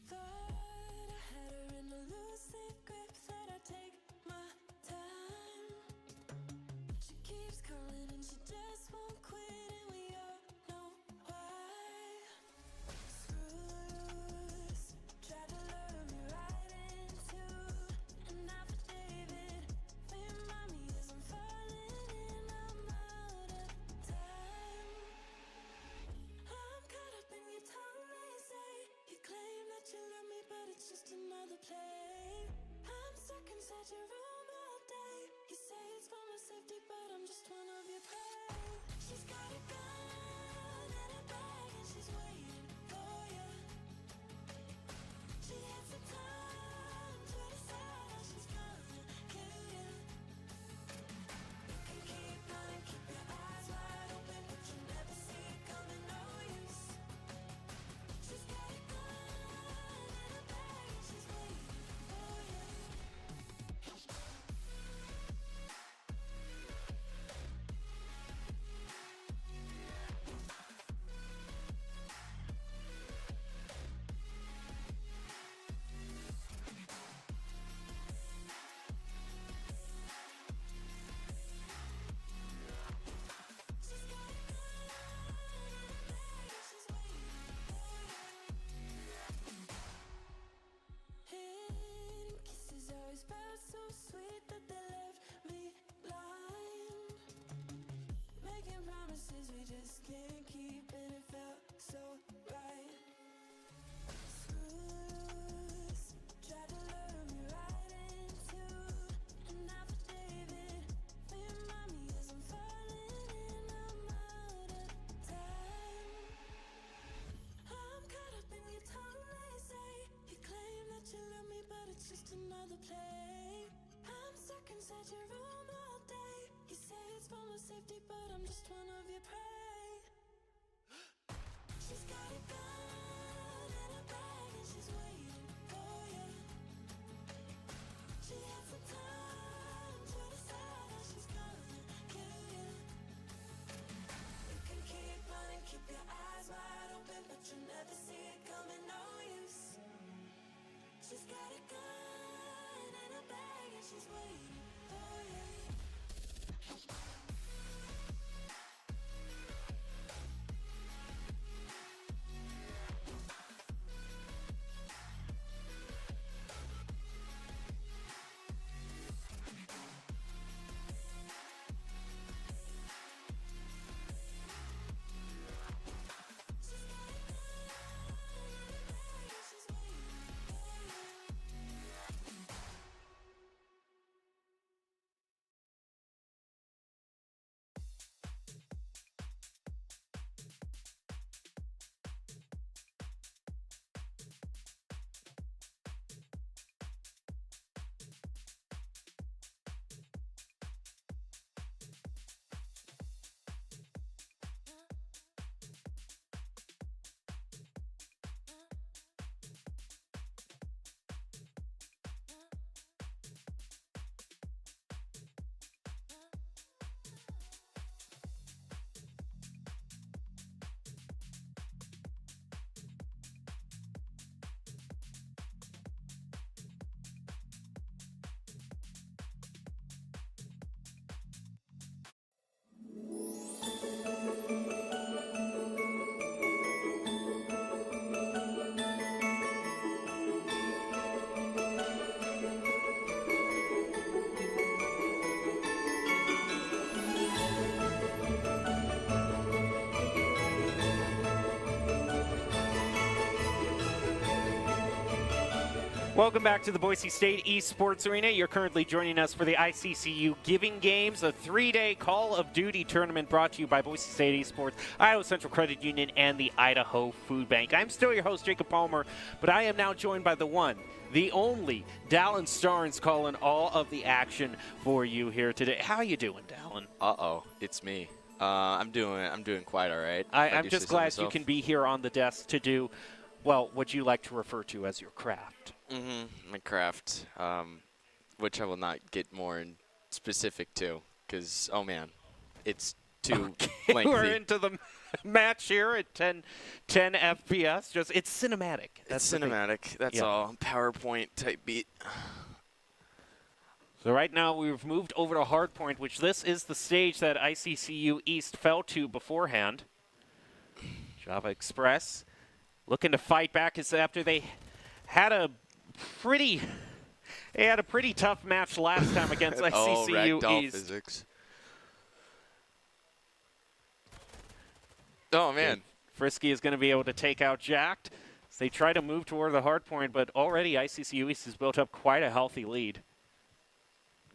Thought I had her in a loose-leaf grip, that I'd take my time. She keeps calling and she just won't quit, and we all know why. Screws tried to lure me right into an affidavit. Remind me as I'm falling in, I'm out of time. I'm caught up in your tongue, they say. You claim that you love me, but it's just another play. I'm stuck inside your room all day. You say it's for my safety, but I'm just one of your prey. She's got a gun and a bag, and she's waiting for you. She hits the time to decide how she's gonna kill you. You can keep running, keep your eyes wide open, but you never see it coming, no use. She's got a gun and a bag, and she's waiting for you. She's got a gun and a bag, and she's waiting for you. Hidden kisses always felt so sweet that they left me blind. Making promises we just can't keep, and it felt so right. Screws tried to lure me right into an affidavit. Remind me as I'm falling in, I'm out of time. I'm caught up in your tongue, they say. You claim that you love me, but it's just another play. I'm stuck inside your room all day. You say it's for my safety, but I'm just one of your prey. She's got a gun and a bag, and she's waiting for you. She has the time to decide how she's gonna kill you. You can keep running, keep your eyes wide open, but you never see it coming, no use. She's got a gun and a bag, and she's waiting for you. Welcome back to the Boise State Esports Arena. You're currently joining us for the ICCU Giving Games, a 3-day Call of Duty tournament brought to you by Boise State Esports, Idaho Central Credit Union, and the Idaho Food Bank. I'm still your host, Jacob Palmer, but I am now joined by the one, the only, Dallin Starnes, calling all of the action for you here today. How you doing, Dallin? Uh-oh, it's me. I'm doing quite all right. I'm just glad you can be here on the desk to do, well, what you like to refer to as your craft. My craft, which I will not get more in specific to, because, oh man, it's too lengthy. We're into the match here at 10 FPS. It's cinematic. It's cinematic. That's all. PowerPoint type beat. So right now we've moved over to Hardpoint, which this is the stage that ICCU East fell to beforehand. Java Express looking to fight back after they had a pretty tough match last time against ICCU ragdoll East. physics. Oh man, Frisky is going to be able to take out Jacked as they try to move toward the hard point, but already ICCU East has built up quite a healthy lead.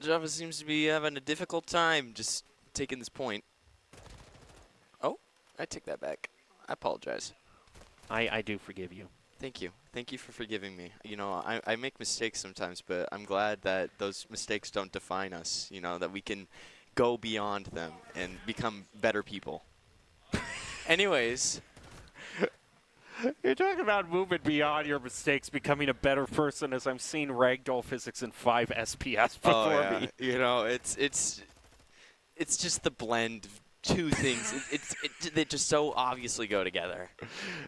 Java seems to be having a difficult time just taking this point. Oh, I take that back. I apologize. I do forgive you. Thank you. Thank you for forgiving me. You know, I make mistakes sometimes, but I'm glad that those mistakes don't define us, you know, that we can go beyond them and become better people. Anyways. You're talking about moving beyond your mistakes, becoming a better person, as I'm seeing ragdoll physics in 5 SPS before me. You know, it's just the blend of two things. They just so obviously go together.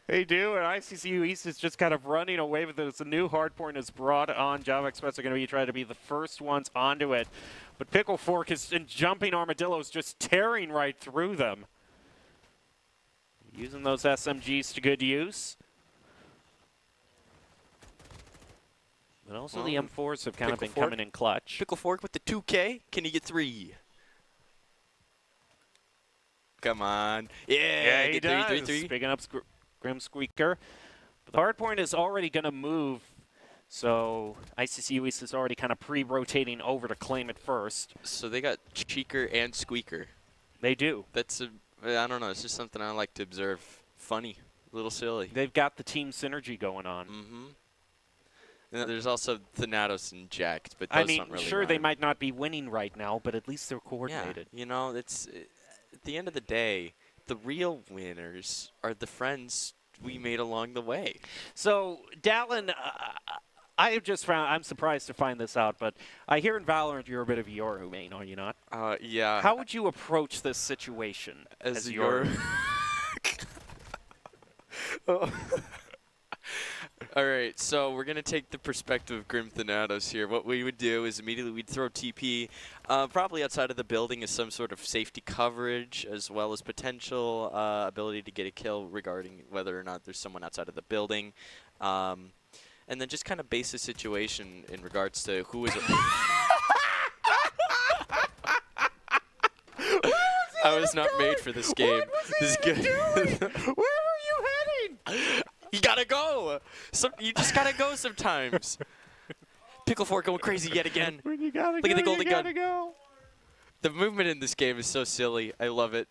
They do, and ICCU East is just kind of running away with it. It's a new hardpoint is brought on. Java Express are going to be trying to be the first ones onto it. But Pickle Fork and jumping armadillos just tearing right through them. Using those SMGs to good use. But also the M4s have kind of been coming in clutch. Pickle Fork with the 2K. Can he get 3? Come on. Yeah, he get does. 3. Picking up Grim Squeaker. But the hardpoint is already going to move. So ICCU East is already kind of pre-rotating over to claim it first. So they got Cheeker and Squeaker. They do. I don't know. It's just something I like to observe. Funny. A little silly. They've got the team synergy going on. Mm-hmm. And there's also Thanatos and Jacked, but those don't really sure, they might not be winning right now, but at least they're coordinated. Yeah, you know, at the end of the day, the real winners are the friends we made along the way. So, Dallin, I'm surprised to find this out, but I hear in Valorant you're a bit of Yoru main, are you not? Yeah. How would you approach this situation as Yoru? All right, so we're going to take the perspective of Grim Thanatos here. What we would do is immediately we'd throw TP probably outside of the building as some sort of safety coverage, as well as potential ability to get a kill regarding whether or not there's someone outside of the building. And then just kind of base the situation in regards to who is... I was not made for this game. This is good. Where are you heading? You gotta go. You just gotta go sometimes. Pickle Fork going crazy yet again. When you gotta Look at the golden gun. Go. The movement in this game is so silly. I love it.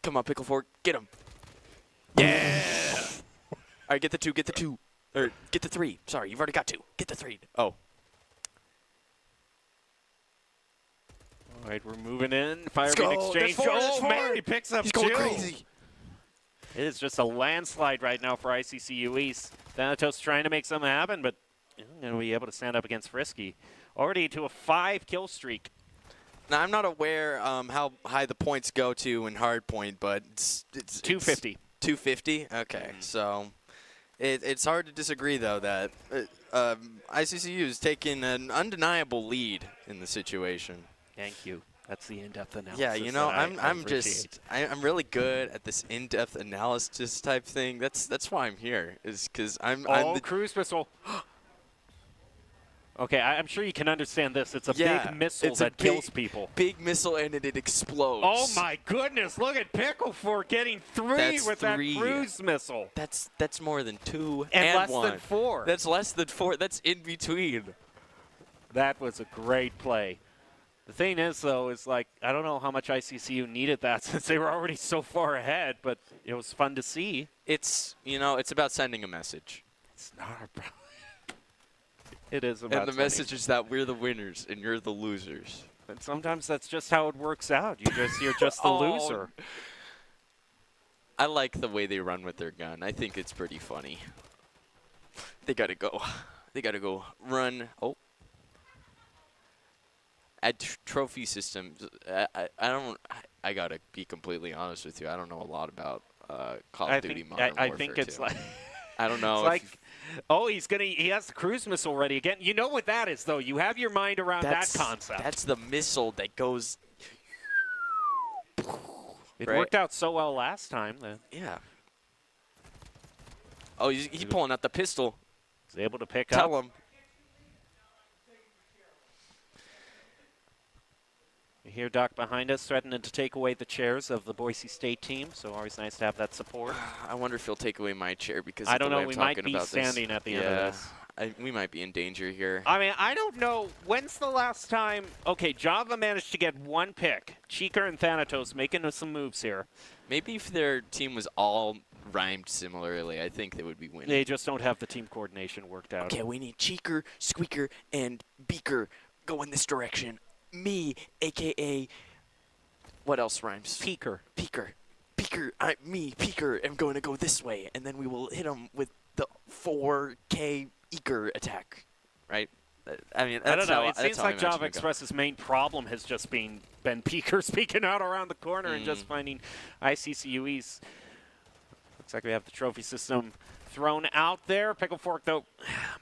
Come on, Pickle Fork, get him. Yeah. All right, get the 2. Get the 2. Or get the 3. Sorry, you've already got 2. Get the 3. Oh. All right, we're moving in. Fire beam exchange. Man, he picks up 2. He's going crazy. It is just a landslide right now for ICCU East. Thanatos trying to make something happen, but going to be able to stand up against Frisky. Already to a 5-kill streak. Now, I'm not aware how high the points go to in hardpoint, but it's 250. 250? Okay, so it's hard to disagree, though, that ICCU is taking an undeniable lead in the situation. Thank you. That's the in-depth analysis. Yeah, you know, I'm really good at this in-depth analysis type thing. That's why I'm here, is because I'm the cruise pistol. Okay, I'm sure you can understand this. It's a big missile that kills people. Big missile, and it explodes. Oh my goodness! Look at Pickle for getting three with that cruise missile. That's more than 2 and less one. than 4. That's less than 4. That's in between. That was a great play. The thing is, though, is like I don't know how much ICCU needed that since they were already so far ahead, but it was fun to see. It's it's about sending a message. It's not about. It is about. And the message is that we're the winners and you're the losers. And sometimes that's just how it works out. You're just the loser. I like the way they run with their gun. I think it's pretty funny. They gotta go. They gotta go run. Oh. Add trophy systems. I gotta be completely honest with you. I don't know a lot about Call of Duty Modern Warfare. I think it's like. I don't know. It's like, he has the cruise missile ready again. You know what that is, though. You have your mind around that concept. That's the missile that goes. It worked out so well last time. Yeah. Oh, he's pulling out the pistol. He's able to pick up. Tell him. We hear Doc behind us threatening to take away the chairs of the Boise State team, so always nice to have that support. I wonder if he'll take away my chair because I don't know. We might be standing at the end of this. We might be in danger here. I mean, I don't know. When's the last time? Okay, Java managed to get 1 pick. Cheeker and Thanatos making some moves here. Maybe if their team was all rhymed similarly, I think they would be winning. They just don't have the team coordination worked out. Okay, we need Cheeker, Squeaker, and Beaker go in this direction. Me, a.k.a. what else rhymes? Peeker. Peeker. am going to go this way, and then we will hit him with the 4K Eaker attack, right? I mean, I don't know. It seems like Java Express's main problem has just been Peeker speaking out around the corner and just finding ICCUEs. Looks like we have the trophy system thrown out there. Pickle Fork, though,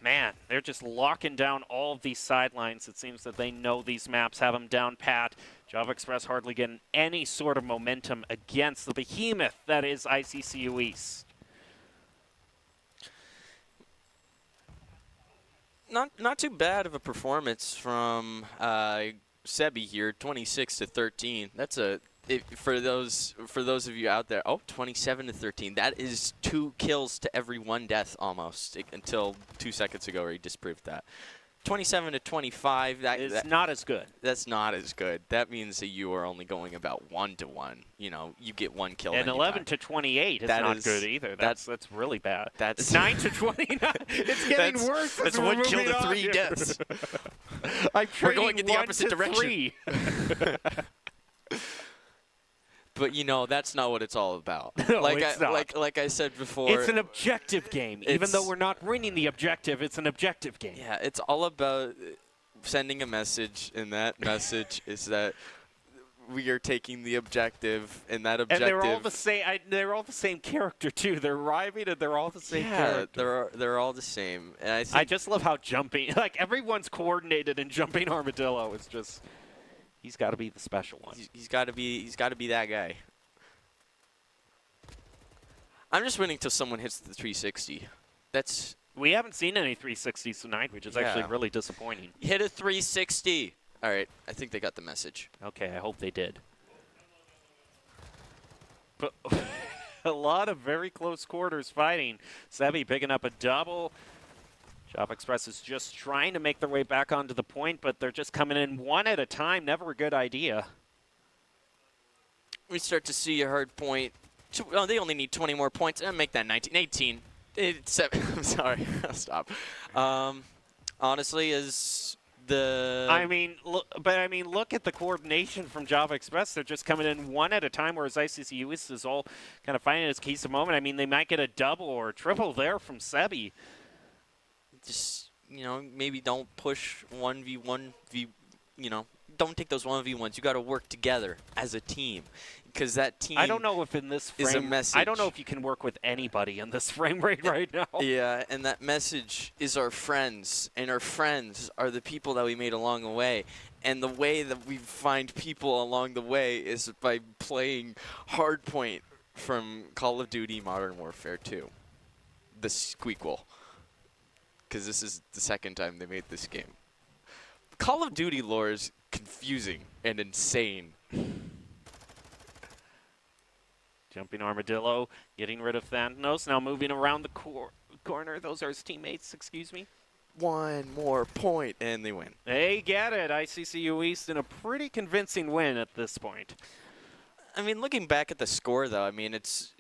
man, they're just locking down all of these sidelines. It seems that they know these maps, have them down pat. Java Express hardly getting any sort of momentum against the behemoth that is ICCU East. Not too bad of a performance from Sebi here, 26-13. That's for those of you out there. Oh, 27-13. That is 2 kills to every 1 death almost until 2 seconds ago where he disproved that. 27-25. That is not as good. That's not as good. That means that you are only going about 1-to-1. You know, you get 1 kill. And 11-28 is not good either. That's really bad. That's 9-29. It's getting worse. That's 1 kill to 3 deaths. We're going in the opposite direction. But you know, that's not what it's all about. No, it's not. Like I said before, it's an objective game. Even though we're not winning the objective, it's an objective game. Yeah, it's all about sending a message, and that message is that we are taking the objective, and that objective. And they're all the same. They're all the same character too. They're rhyming, and they're all the same character. They're all the same. And I just love how jumping, like everyone's coordinated, and jumping Armadillo is just. He's got to be the special one. He's got to be that guy. I'm just waiting till someone hits the 360. We haven't seen any 360s tonight, which is actually really disappointing. Hit a 360. All right, I think they got the message. Okay, I hope they did. But a lot of very close quarters fighting. Sebi picking up a double. Java Express is just trying to make their way back onto the point, but they're just coming in 1 at a time. Never a good idea. We start to see a hard point. Oh, they only need 20 more points and make that 19, 18. I'm sorry, I'll stop. Honestly, is the. Look at the coordination from Java Express. They're just coming in 1 at a time, whereas ICCU is all kind of finding its keys to moment. I mean, they might get a double or a triple there from Sebi. Just, maybe don't push 1v1, don't take those 1v1s. You got to work together as a team because that team I don't know if in this frame, is a message. I don't know if you can work with anybody in this frame rate right now. Yeah, and that message is our friends, and our friends are the people that we made along the way. And the way that we find people along the way is by playing Hardpoint from Call of Duty Modern Warfare 2, the sequel. Because this is the second time they made this game. Call of Duty lore is confusing and insane. Jumping Armadillo, getting rid of Thanos. Now moving around the corner. Those are his teammates, excuse me. One more point, and they win. They get it. ICCU East in a pretty convincing win at this point. I mean, looking back at the score, though, it's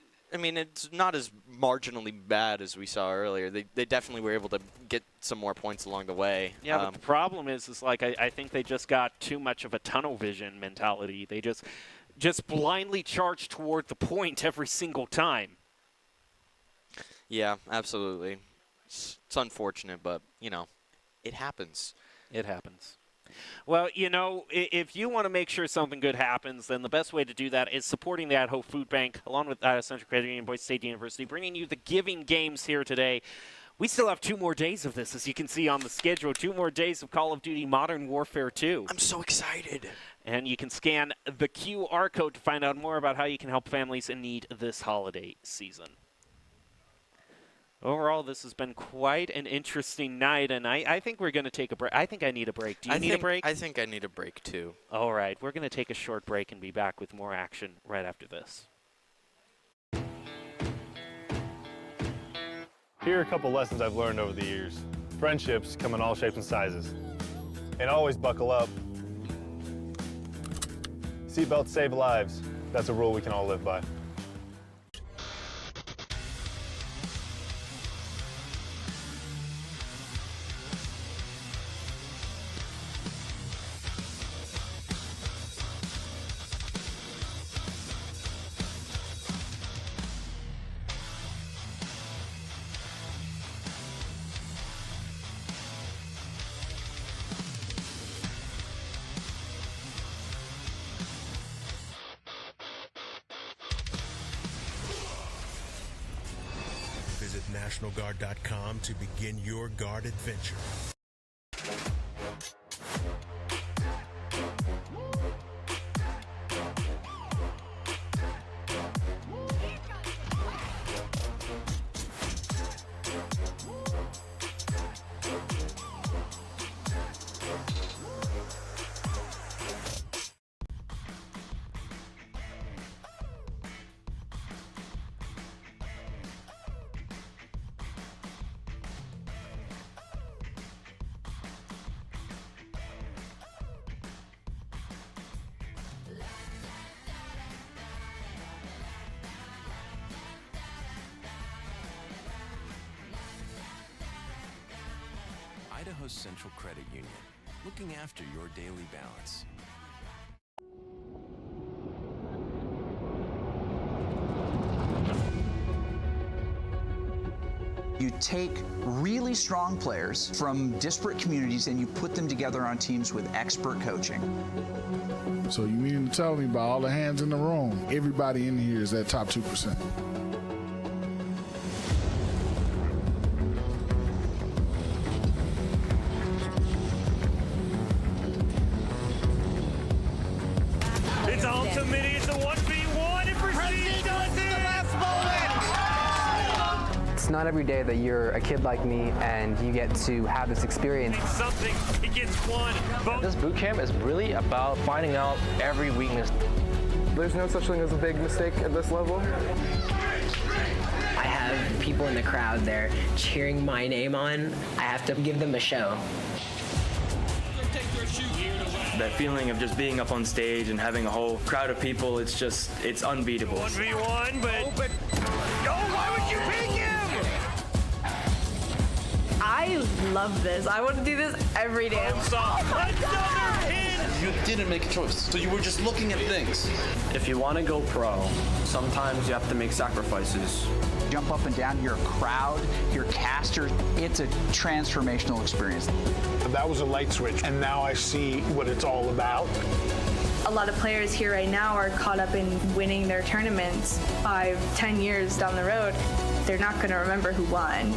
not as marginally bad as we saw earlier. They definitely were able to get some more points along the way. Yeah, but the problem is like I think they just got too much of a tunnel vision mentality. They just blindly charge toward the point every single time. Yeah, absolutely. It's unfortunate, but, it happens. It happens. Well, if you want to make sure something good happens, then the best way to do that is supporting the Idaho Food Bank, along with Central Credit Union, Boise State University, bringing you the Giving Games here today. We still have 2 more days of this, as you can see on the schedule. 2 more days of Call of Duty Modern Warfare 2. I'm so excited. And you can scan the QR code to find out more about how you can help families in need this holiday season. Overall, this has been quite an interesting night, and I think we're going to take a break. I think I need a break. Do you need a break? I think I need a break, too. All right. We're going to take a short break and be back with more action right after this. Here are a couple lessons I've learned over the years. Friendships come in all shapes and sizes. And always buckle up. Seatbelts save lives. That's a rule we can all live by. Visit NationalGuard.com to begin your Guard adventure. Idaho Central Credit Union, looking after your daily balance. You take really strong players from disparate communities and you put them together on teams with expert coaching. So you mean to tell me by all the hands in the room, everybody in here is that top 2%? It's ultimate. It's a 1v1. It proceeds on to the last moment. It's not every day that you're a kid like me and you get to have this experience. Something. He gets one. This boot camp is really about finding out every weakness. There's no such thing as a big mistake at this level. I have people in the crowd there cheering my name on. I have to give them a show. That feeling of just being up on stage and having a whole crowd of people, it's unbeatable. 1v1, but why would you pick him? I love this. I want to do this every day. Another hit. You didn't make a choice, so you were just looking at things. If you want to go pro, sometimes you have to make sacrifices. Jump up and down, you're a crowd, you're casters. It's a transformational experience. That was a light switch, and now I see what it's all about. A lot of players here right now are caught up in winning their tournaments 5-10 years down the road. They're not going to remember who won.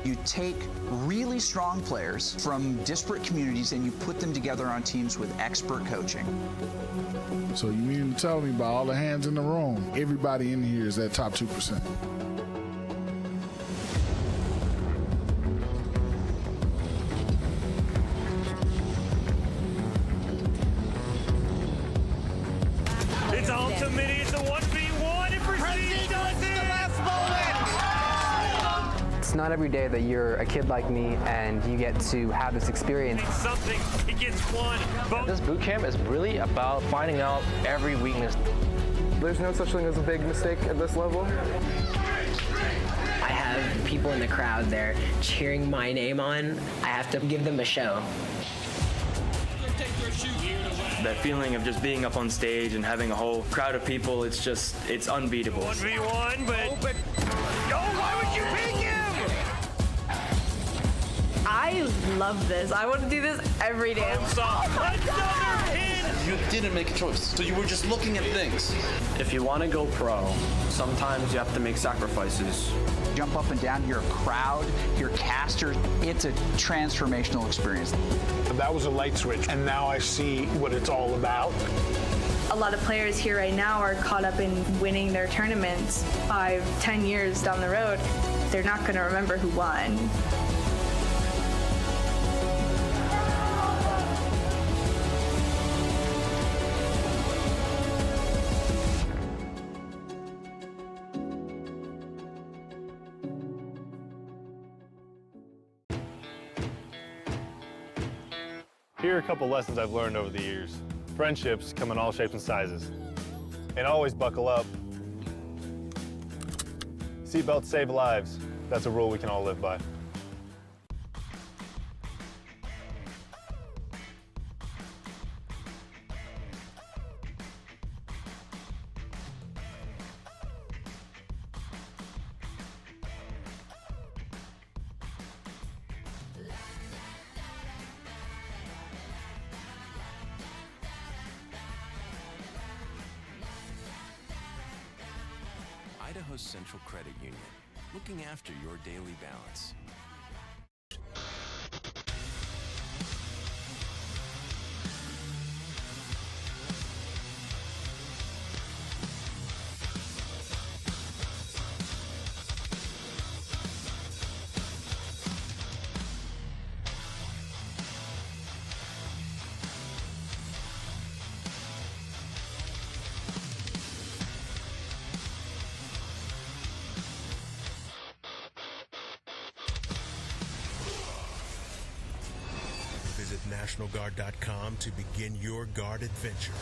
You take really strong players from disparate communities and you put them together on teams with expert coaching. So you mean to tell me by all the hands in the room, everybody in here is that top 2%? It's ultimate. It's a 1v1. It proceeds to the last moment. It's not every day that you're a kid like me and you get to have this experience. Something. It gets one. This boot camp is really about finding out every weakness. There's no such thing as a big mistake at this level. I have people in the crowd there cheering my name on. I have to give them a show. That feeling of just being up on stage and having a whole crowd of people, it's unbeatable. 1v1, but... Oh, why would you pick him? I love this. I want to do this every day. Another pin! You didn't make a choice, so you were just looking at things. If you want to go pro, sometimes you have to make sacrifices. Jump up and down, you're a crowd, you're casters. It's a transformational experience. That was a light switch, and now I see what it's all about. A lot of players here right now are caught up in winning their tournaments 5-10 years down the road. They're not going to remember who won. Here are a couple lessons I've learned over the years. Friendships come in all shapes and sizes. And always buckle up. Seatbelts save lives. That's a rule we can all live by. Idaho Central Credit Union, looking after your daily balance. Visit NationalGuard.com to begin your guard adventure.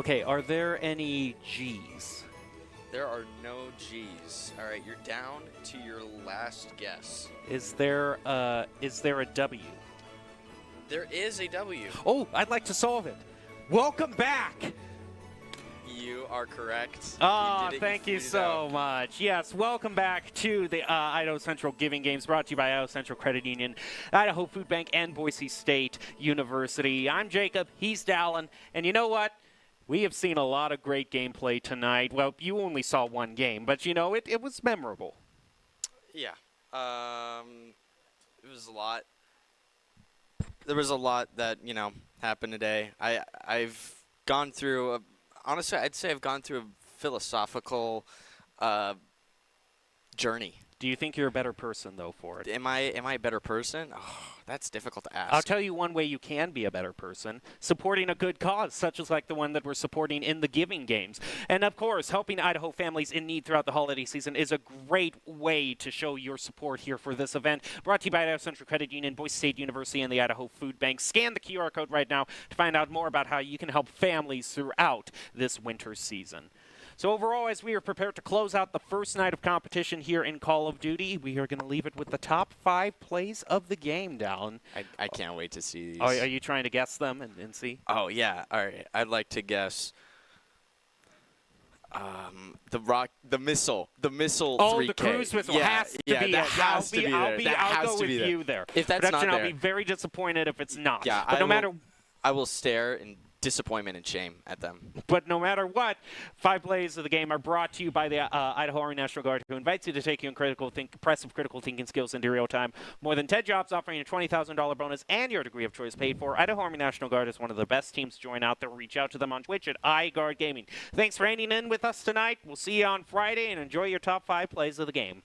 Okay, are there any G's? There are no G's. All right, you're down to your last guess. Is there a W? There is a W. Oh, I'd like to solve it. Welcome back. You are correct. Oh, You did it. thank you figured it so out. much. Yes, welcome back to the Idaho Central Giving Games, brought to you by Idaho Central Credit Union, Idaho Food Bank, and Boise State University. I'm Jacob. He's Dallin. And you know what? We have seen a lot of great gameplay tonight. Well, you only saw one game, but, you know, it was memorable. Yeah. It was a lot. There was a lot that, you know, happened today. I've gone through honestly, I'd say I've gone through a philosophical journey. Do you think you're a better person, though, for it? Am I a better person? Oh, that's difficult to ask. I'll tell you one way you can be a better person: supporting a good cause, such as like the one that we're supporting in the Giving Games. And, of course, helping Idaho families in need throughout the holiday season is a great way to show your support here for this event. Brought to you by Idaho Central Credit Union, Boise State University, and the Idaho Food Bank. Scan the QR code right now to find out more about how you can help families throughout this winter season. So overall, as we are prepared to close out the first night of competition here in Call of Duty, we are going to leave it with the top 5 plays of the game, Dallin. I can't wait to see these. Are you trying to guess them and see? Oh, yeah. All right. I'd like to guess the missile 3K. The cruise missile has to be that it. has to be there. I'll go with you there. If that's not there, I'll be very disappointed if it's not. Yeah, But I will stare in disappointment and shame at them. But no matter what, 5 plays of the game are brought to you by the Idaho Army National Guard, who invites you to take your impressive critical thinking skills into real time. More than 10 jobs offering a $20,000 bonus and your degree of choice paid for. Idaho Army National Guard is one of the best teams to join out there. Reach out to them on Twitch at iGuard Gaming. Thanks for hanging in with us tonight. We'll see you on Friday, and enjoy your top 5 plays of the game.